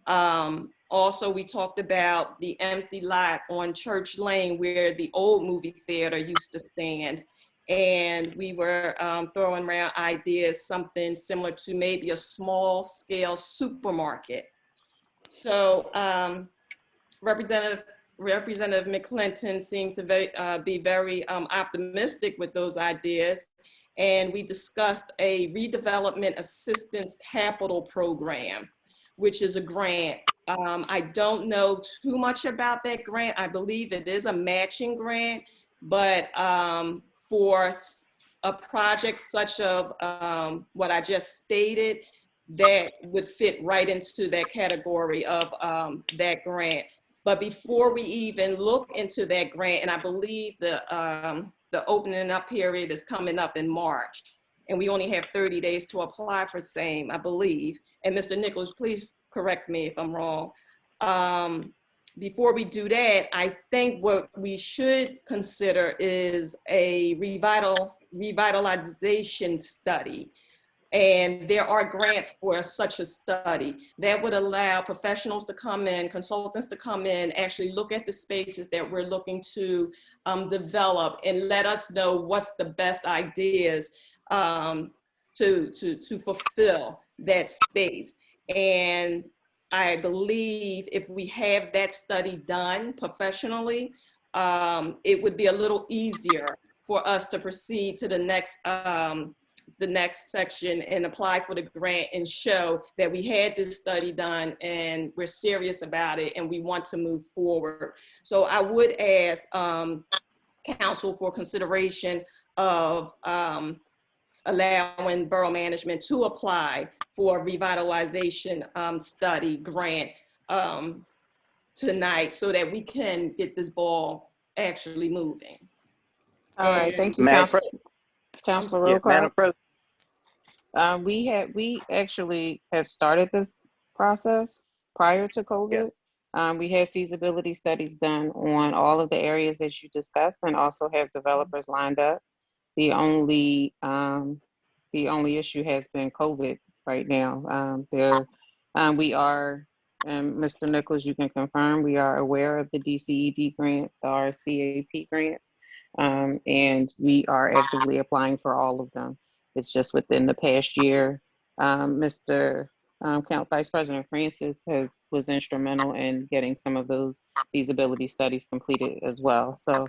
E: Also, we talked about the empty lot on Church Lane where the old movie theater used to stand. And we were throwing around ideas, something similar to maybe a small scale supermarket. So Representative McClinton seems to be very optimistic with those ideas. And we discussed a redevelopment assistance capital program, which is a grant. I don't know too much about that grant. I believe it is a matching grant, but for a project such of what I just stated, that would fit right into that category of that grant. But before we even look into that grant, and I believe the opening up period is coming up in March, and we only have 30 days to apply for same, I believe. And Mr. Nichols, please correct me if I'm wrong. Before we do that, I think what we should consider is a revitalization study. And there are grants for such a study that would allow professionals to come in, consultants to come in, actually look at the spaces that we're looking to develop and let us know what's the best ideas to fulfill that space. And I believe if we have that study done professionally, it would be a little easier for us to proceed to the next section and apply for the grant and show that we had this study done and we're serious about it and we want to move forward. So I would ask council for consideration of allowing borough management to apply for a revitalization study grant tonight so that we can get this ball actually moving.
A: All right, thank you,
P: Madam
A: Councilor
P: Yeah, Madam
A: Roquart.
P: President.
A: We actually have started this process prior to COVID. We have feasibility studies done on all of the areas that you discussed and also have developers lined up. The only issue has been COVID right now. We are, and Mr. Nichols, you can confirm, we are aware of the DCED grant, the RCAP grants, and we are actively applying for all of them. It's just within the past year, Mr. Vice President Francis was instrumental in getting some of those feasibility studies completed as well. So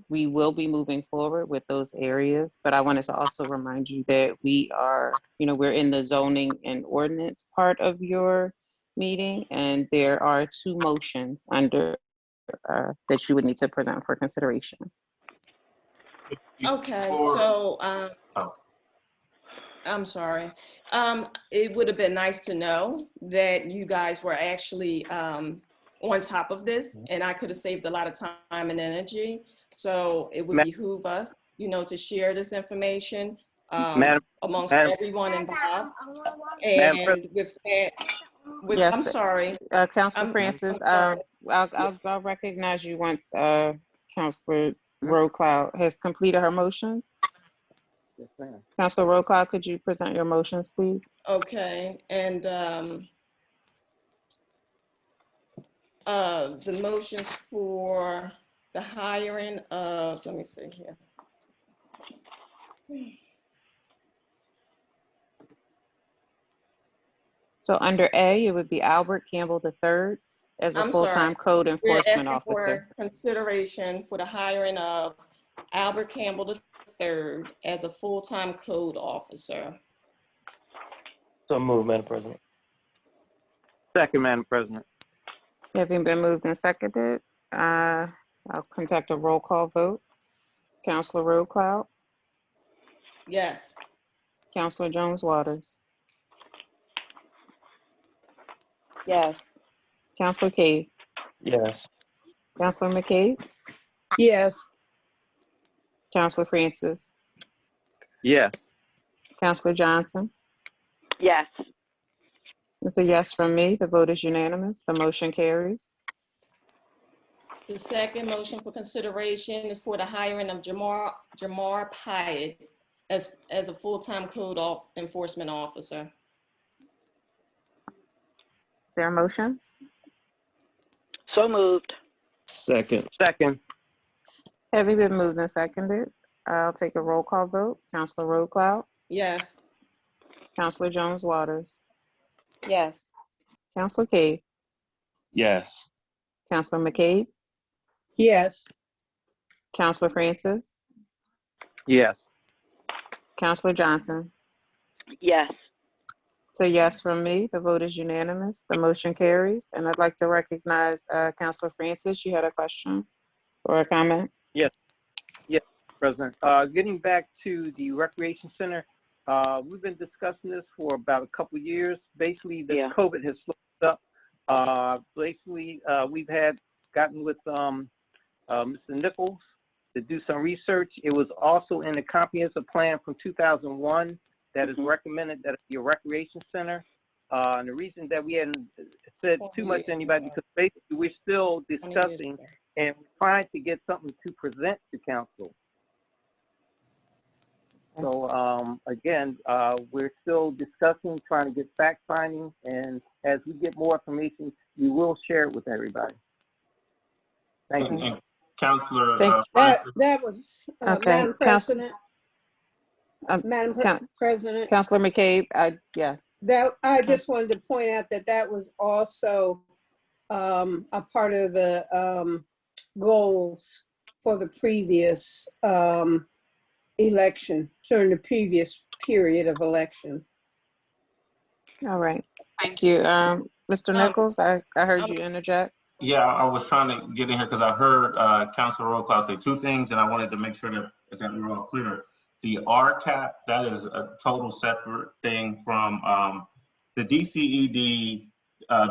A: we will be moving forward with those areas, but I wanted to also remind you that we are, we're in the zoning and ordinance part of your meeting, and there are 2 motions under that you would need to present for consideration.
E: Okay, so I'm sorry. It would have been nice to know that you guys were actually on top of this, and I could have saved a lot of time and energy. So it would behoove us, to share this information amongst everyone involved. And with that,
A: Yes,
E: I'm sorry.
A: Councilor Francis, I'll recognize you once Councilor Roquart has completed her motions.
P: Yes, ma'am.
A: Councilor Roquart, could you present your motions, please?
E: Okay, and the motions for the hiring of, let me see here.
A: So under A, it would be Albert Campbell III as a
E: I'm
A: full-time
E: sorry.
A: code
E: We're
A: enforcement
E: asking
A: officer.
E: for consideration for the hiring of Albert Campbell III as a full-time code officer.
K: So move, Madam President.
P: Second, Madam President.
A: Having been moved and seconded, I'll conduct a roll call vote. Councilor Roquart,
E: Yes.
A: Councilor Jones Waters,
J: Yes.
A: Councilor Cade,
K: Yes.
A: Councilor McCabe,
J: Yes.
A: Councilor Francis,
P: Yes.
A: Councilor Johnson.
I: Yes.
A: It's a yes from me. The vote is unanimous. The motion carries.
E: The second motion for consideration is for the hiring of Jamar Pyatt as a full-time code enforcement officer.
A: Is there a motion?
I: So moved.
K: Second.
P: Second.
A: Having been moved and seconded, I'll take a roll call vote. Councilor Roquart,
E: Yes.
A: Councilor Jones Waters,
J: Yes.
A: Councilor Cade,
K: Yes.
A: Councilor McCabe,
J: Yes.
A: Councilor Francis,
P: Yes.
A: Councilor Johnson.
I: Yes.
A: It's a yes from me. The vote is unanimous. The motion carries. And I'd like to recognize Councilor Francis. You had a question or a comment?
P: Yes. Yes, President. Getting back to the recreation center, we've been discussing this for about a couple of years. Basically, the COVID has slowed up. We've gotten with Mr. Nichols to do some research. It was also in the comprehensive plan from 2001 that is recommended that it be a recreation center. And the reason that we hadn't said too much to anybody, because basically we're still discussing and we're trying to get something to present to council. So again, we're still discussing, trying to get fact finding, and as we get more information, we will share it with everybody. Thank you.
Q: And Councilor,
J: That was,
A: Okay.
J: Madam President. Madam President,
A: Councilor McCabe, yes.
J: that I just wanted to point out that that was also a part of the goals for the previous election, during the previous period of election.
A: All right, thank you. Mr. Nichols, I heard you interject.
Q: Yeah, I was trying to get in here because I heard Councilor Rollcloud say two things, and I wanted to make sure that we're all clear. The RCAP, that is a total separate thing from the DCED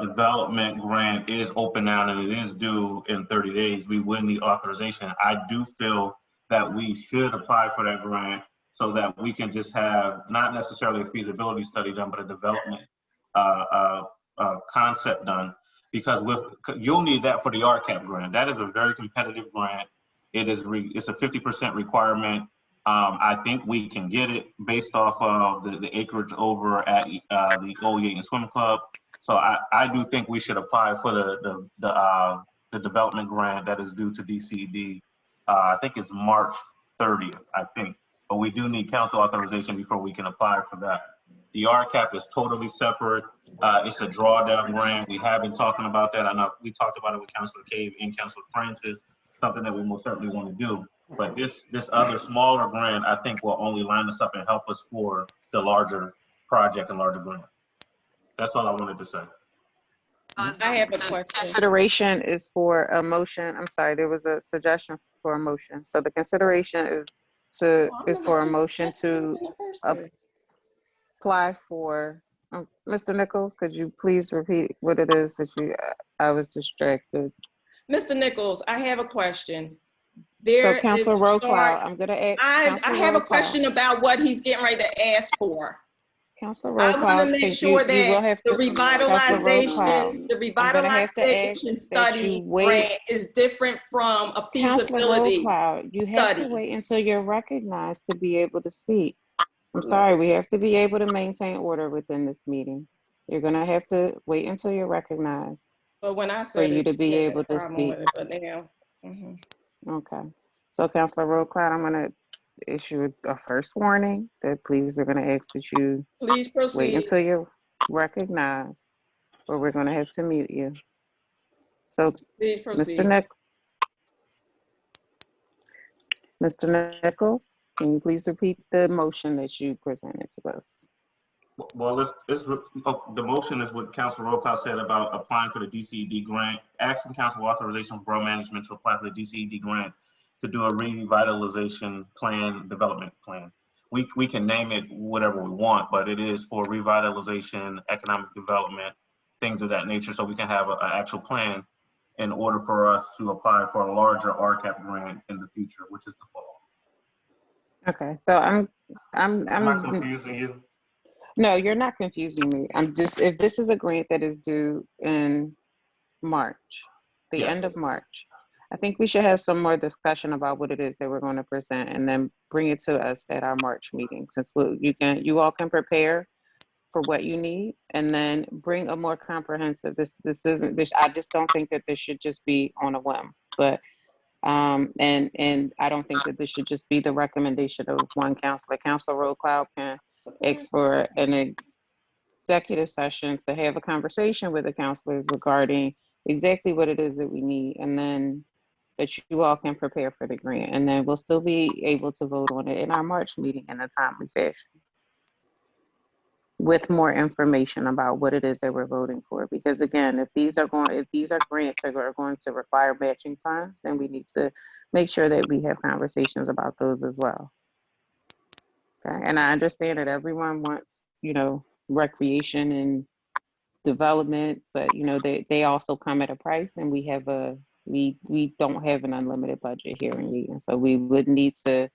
Q: development grant is open now and it is due in 30 days. We would need authorization. I do feel that we should apply for that grant so that we can just have not necessarily a feasibility study done, but a development concept done. Because you'll need that for the RCAP grant. That is a very competitive grant. It's a 50% requirement. I think we can get it based off of the acreage over at the Old Yeadon Swim Club. So I do think we should apply for the development grant that is due to DCD. I think it's March 30th, I think. But we do need council authorization before we can apply for that. The RCAP is totally separate. It's a drawdown grant. We have been talking about that. I know we talked about it with Councilor Cave and Councilor Francis, something that we most certainly want to do. But this other smaller grant, I think will only line us up and help us for the larger project and larger grant. That's all I wanted to say.
E: I have a question.
A: Consideration is for a motion. I'm sorry, there was a suggestion for a motion. So the consideration is for a motion to apply for, Mr. Nichols, could you please repeat what it is that I was distracted.
E: Mr. Nichols, I have a question.
A: So Councilor Roquel, I'm gonna ask.
E: I have a question about what he's getting ready to ask for.
A: Councilor Roquel,
E: I want to make sure that the revitalization study grant is different from a feasibility
A: study. You have to wait until you're recognized to be able to speak. I'm sorry, we have to be able to maintain order within this meeting. You're gonna have to wait until you're recognized.
E: But when I said
A: for you to be able to speak.
E: But now,
A: Okay. So Councilor Roquel, I'm gonna issue a first warning that please, we're gonna ask that you
E: please proceed.
A: Wait until you're recognized or we're gonna have to mute you. So
E: please proceed.
A: Mr. Nichols, can you please repeat the motion that you presented to us?
Q: Well, the motion is what Councilor Roquel said about applying for the DCED grant, asking council authorization for borough management to apply for the DCED grant to do a revitalization plan, development plan. We can name it whatever we want, but it is for revitalization, economic development, things of that nature, so we can have an actual plan in order for us to apply for a larger RCAP grant in the future, which is the fall.
A: Okay, so I'm
Q: Am I confusing you?
A: No, you're not confusing me. If this is a grant that is due in March, the end of March, I think we should have some more discussion about what it is that we're going to present and then bring it to us at our March meeting, since you all can prepare for what you need and then bring a more comprehensive, I just don't think that this should just be on a whim, but and I don't think that this should just be the recommendation of one counselor. Councilor Roquel can ask for an executive session to have a conversation with the counselors regarding exactly what it is that we need, and then that you all can prepare for the grant, and then we'll still be able to vote on it in our March meeting in a timely fashion with more information about what it is that we're voting for. Because again, if these are grants that are going to require matching funds, then we need to make sure that we have conversations about those as well. Okay, and I understand that everyone wants, recreation and development, but they also come at a price, and we don't have an unlimited budget here in Yeadon, so we would need to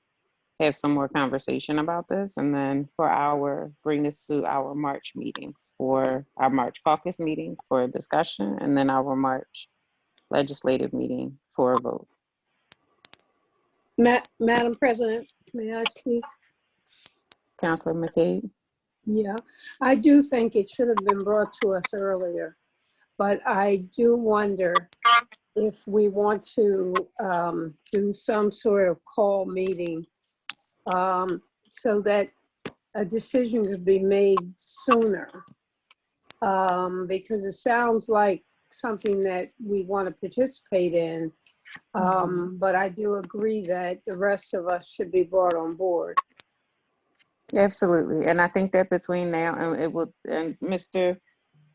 A: have some more conversation about this, and then bring this to our March meeting, for our March caucus meeting for a discussion, and then our March legislative meeting for a vote.
J: Madam President, may I speak?
A: Councilor McCabe?
J: Yeah, I do think it should have been brought to us earlier, but I do wonder if we want to do some sort of call meeting so that a decision could be made sooner. Because it sounds like something that we want to participate in. But I do agree that the rest of us should be brought on board.
A: Absolutely. And I think that between now and Mr.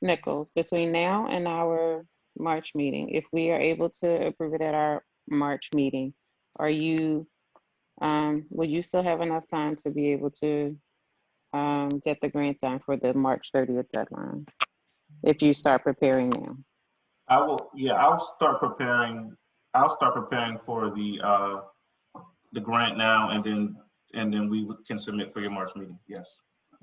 A: Nichols, between now and our March meeting, if we are able to approve it at our March meeting, will you still have enough time to be able to get the grant done for the March 30th deadline? If you start preparing now.
Q: I will, yeah, I'll start preparing for the grant now, and then we can submit for your March meeting. Yes.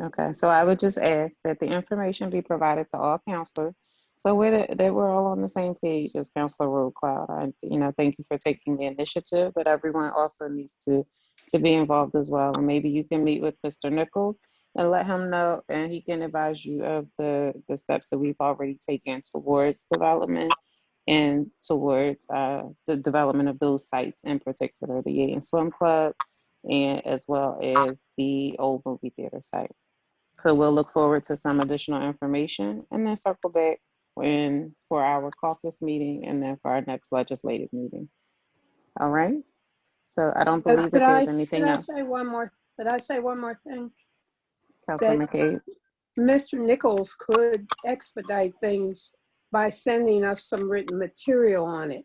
A: Okay, so I would just ask that the information be provided to all counselors, so that we're all on the same page as Counselor Road Cloud. Thank you for taking the initiative, but everyone also needs to be involved as well. And maybe you can meet with Mr. Nichols and let him know, and he can advise you of the steps that we've already taken towards development and towards the development of those sites, in particular, the Yeadon Swim Club, and as well as the old movie theater site. So we'll look forward to some additional information and then circle back for our caucus meeting and then for our next legislative meeting. All right. So I don't believe that there's anything else.
J: Could I say one more thing?
A: Councilor McCabe.
J: Mr. Nichols could expedite things by sending us some written material on it,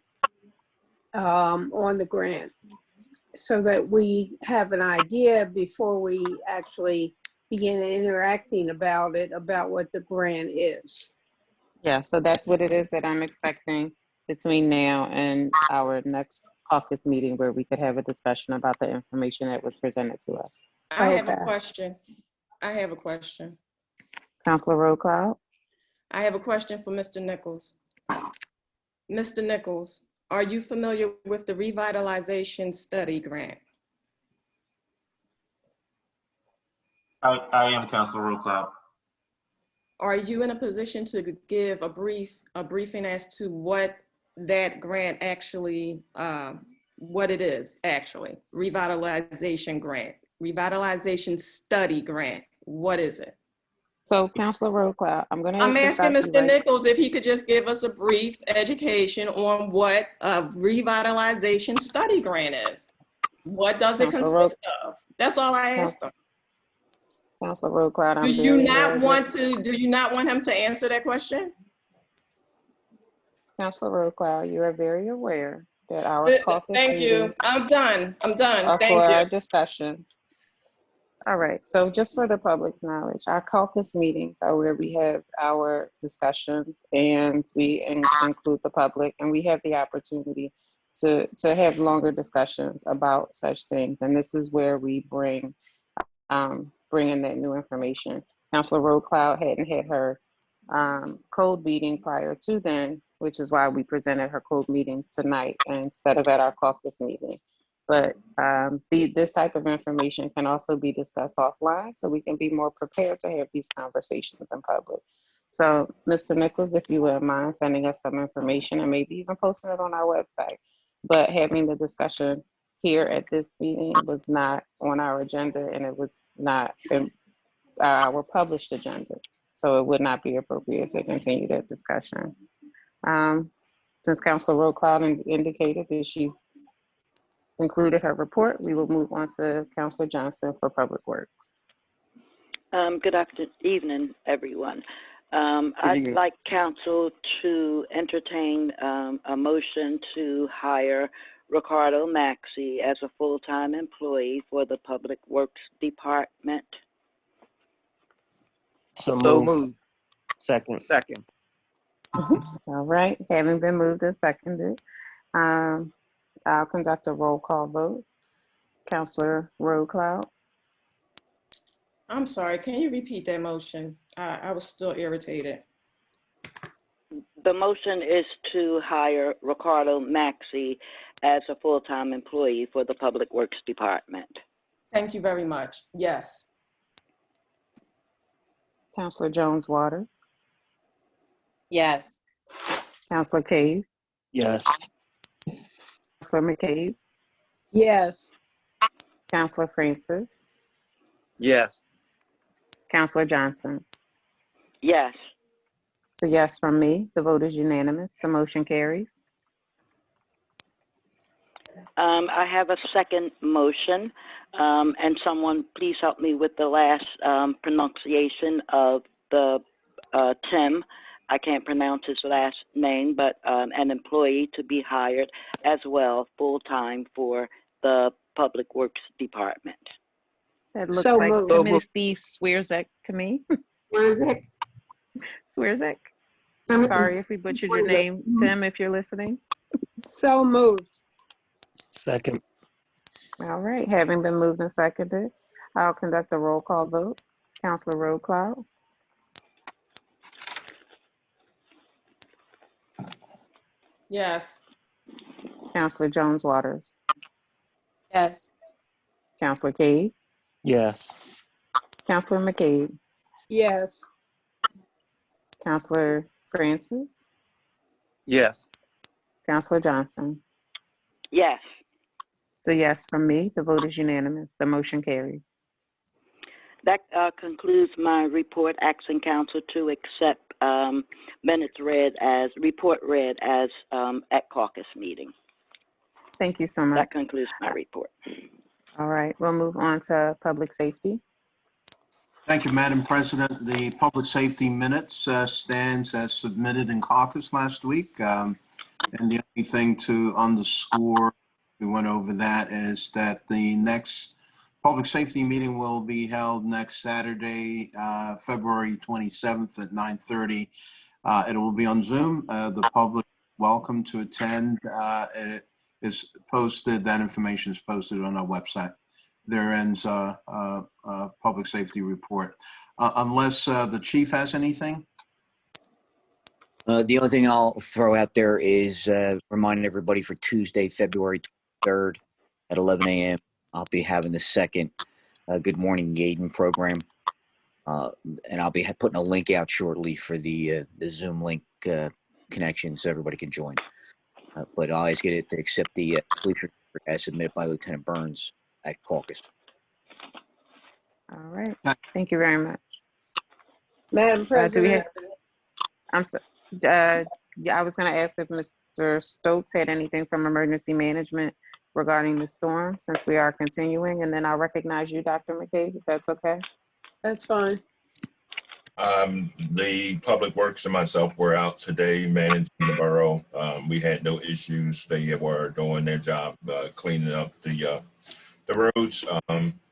J: on the grant, so that we have an idea before we actually begin interacting about what the grant is.
A: Yeah, so that's what it is that I'm expecting between now and our next caucus meeting, where we could have a discussion about the information that was presented to us.
E: I have a question.
A: Councilor Road Cloud.
E: I have a question for Mr. Nichols. Mr. Nichols, are you familiar with the revitalization study grant?
Q: I am, Councilor Road Cloud.
E: Are you in a position to give a briefing as to what that grant actually, what it is actually? Revitalization grant, revitalization study grant. What is it?
A: So, Councilor Road Cloud, I'm
E: asking Mr. Nichols if he could just give us a brief education on what a revitalization study grant is. What does it consist of? That's all I asked him.
A: Councilor Road Cloud,
E: do you not want him to answer that question?
A: Councilor Road Cloud, you are very aware that our caucus
E: Thank you. I'm done. Thank you.
A: For our discussion. All right, so just for the public's knowledge, our caucus meetings are where we have our discussions and we include the public, and we have the opportunity to have longer discussions about such things. And this is where we bring in that new information. Councilor Road Cloud hadn't had her code meeting prior to then, which is why we presented her code meeting tonight instead of at our caucus meeting. But this type of information can also be discussed offline, so we can be more prepared to have these conversations in public. So, Mr. Nichols, if you wouldn't mind sending us some information and maybe even posting it on our website. But having the discussion here at this meeting was not on our agenda, and it was not in our published agenda. So it would not be appropriate to continue that discussion. Since Councilor Road Cloud indicated that she's concluded her report, we will move on to Councilor Johnson for Public Works.
I: Good evening, everyone. I'd like council to entertain a motion to hire Ricardo Maxey as a full-time employee for the Public Works Department.
K: So moved. Second.
A: All right, having been moved and seconded, I'll conduct a roll call vote. Councilor Road Cloud.
E: I'm sorry, can you repeat that motion? I was still irritated.
I: The motion is to hire Ricardo Maxey as a full-time employee for the Public Works Department.
E: Thank you very much. Yes.
A: Councilor Jones Waters.
R: Yes.
A: Councilor Cave.
K: Yes.
A: Councilor McCabe.
J: Yes.
A: Councilor Francis.
P: Yes.
A: Counselor Johnson.
I: Yes.
A: So yes from me. The vote is unanimous. The motion carries.
I: I have a second motion, and someone please help me with the last pronunciation of the Tim. I can't pronounce his last name, but an employee to be hired as well, full-time for the Public Works Department.
A: That looks
J: So
A: like
J: moved.
A: Timothy Steve Swearzek to me.
D: Swearzek.
A: Swearzek.
D: Timothy
A: Sorry if we butchered your
D: Swearzek.
A: name, Tim, if you're listening.
J: So moved.
K: Second.
A: All right, having been moved and seconded, I'll conduct a roll call vote. Counselor Roadcloud,
E: Yes.
A: Counselor Jones Waters,
O: Yes.
A: Counselor Cade,
K: Yes.
A: Counselor McCabe,
J: Yes.
A: Counselor Francis,
P: Yes.
A: Counselor Johnson.
I: Yes.
A: So yes from me, the vote is unanimous. The motion carries.
I: That concludes my report, asking council to accept minutes report read as at caucus meeting.
A: Thank you so much.
I: That concludes my report.
A: All right, we'll move on to public safety.
B: Thank you, Madam President. The public safety minutes stands as submitted in caucus last week. And the only thing to underscore, we went over that, is that the next public safety meeting will be held next Saturday, February 27th at 9:30. It will be on Zoom. The public welcome to attend. It is posted, that information is posted on our website. There ends public safety report. Unless the chief has anything?
H: The only thing I'll throw out there is reminding everybody for Tuesday, February 23rd at 11 a.m. I'll be having the second Good Morning Yeadon program. And I'll be putting a link out shortly for the Zoom link connection so everybody can join. But I always get it to accept the police report as submitted by Lieutenant Burns at caucus.
A: All right, thank you very much.
J: Madam
A: Do we
J: President,
A: have, yeah, I was going to ask if Mr. Stokes had anything from emergency management regarding the storm, since we are continuing, and then I'll recognize you, Dr. McCabe, if that's okay.
J: that's fine.
M: The Public Works and myself were out today managing the borough. We had no issues. They were doing their job, cleaning up the roads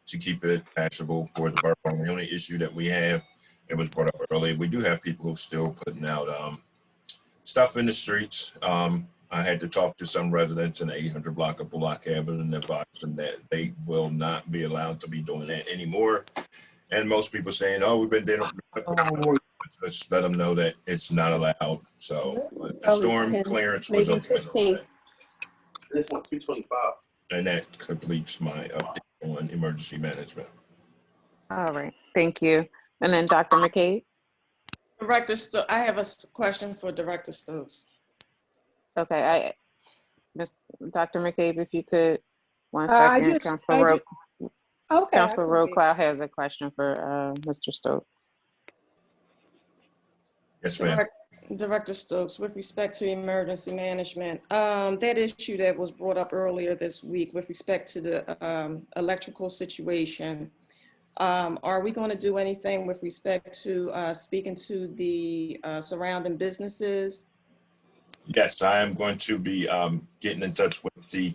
M: to keep it passable for the borough. The only issue that we have, it was brought up earlier, we do have people who still putting out stuff in the streets. I had to talk to some residents in the 800 block of Bullock Avenue and advise them that they will not be allowed to be doing that anymore. And most people saying, "Oh, we've been doing it." Let's let them know that it's not allowed. So the storm clearance was
J: Maybe
M: okay.
J: 15.
M: This one 225. And that completes my update on emergency management.
A: All right, thank you. And then Dr. McCabe.
E: Director Stokes, I have a question for Director Stokes.
A: Okay, Dr. McCabe, if you could, one
J: I
A: second.
J: just-
A: Counselor
J: Okay.
A: Counselor Roadcloud has a question for Mr. Stokes.
M: Yes, ma'am.
E: Director Stokes, with respect to emergency management, that issue that was brought up earlier this week with respect to the electrical situation, are we going to do anything with respect to speaking to the surrounding businesses?
M: Yes, I am going to be getting in touch with the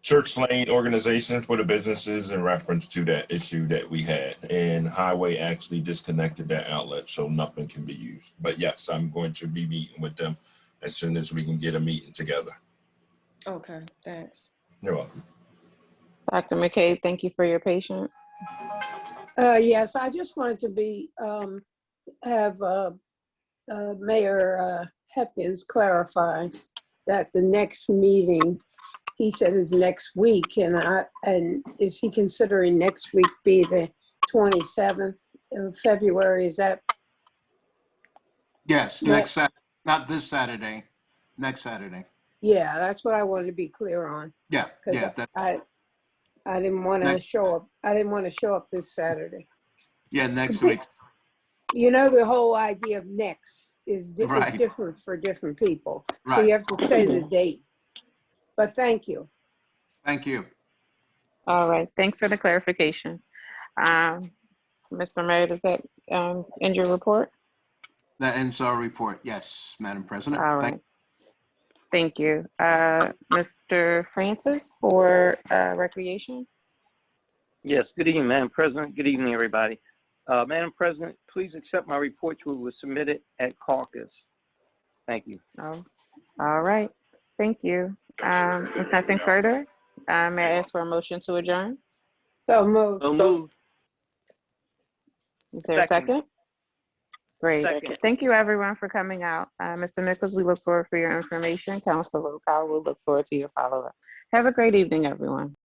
M: Church Lane organization for the businesses in reference to that issue that we had. And Highway actually disconnected that outlet, so nothing can be used. But yes, I'm going to be meeting with them as soon as we can get a meeting together.
E: Okay, thanks.
M: You're welcome.
A: Dr. McCabe, thank you for your patience.
J: Yes, I just wanted to be, have Mayor Hepkins clarify that the next meeting, he said, is next week, and is he considering next week be the 27th of February? Is that?
B: Yes, next Saturday, not this Saturday, next Saturday.
J: Yeah, that's what I wanted to be clear on.
B: Yeah, yeah.
J: I didn't want to
B: Next.
J: show up. I didn't want to show up this Saturday.
B: Yeah, next week.
J: You know, the whole idea of next is
B: Right.
J: different for different people. So
B: Right.
J: you have to say the date. But thank you.
B: Thank you.
A: All right, thanks for the clarification. Mr. Mayor, does that end your report?
B: That ends our report. Yes, Madam President.
A: All
B: Thank
A: right. Thank you. Mr. Francis for Recreation?
P: Yes, good evening, Madam President. Good evening, everybody. Madam President, please accept my report which was submitted at caucus. Thank you.
A: Oh, all right, thank you. If nothing further, may I ask for a motion to adjourn?
J: So moved.
P: So moved.
A: Is there a second? Great.
P: Second.
A: Thank you, everyone, for coming out. Mr. Nichols, we look forward for your information. Councilor Rocal, we'll look forward to your follow-up. Have a great evening, everyone.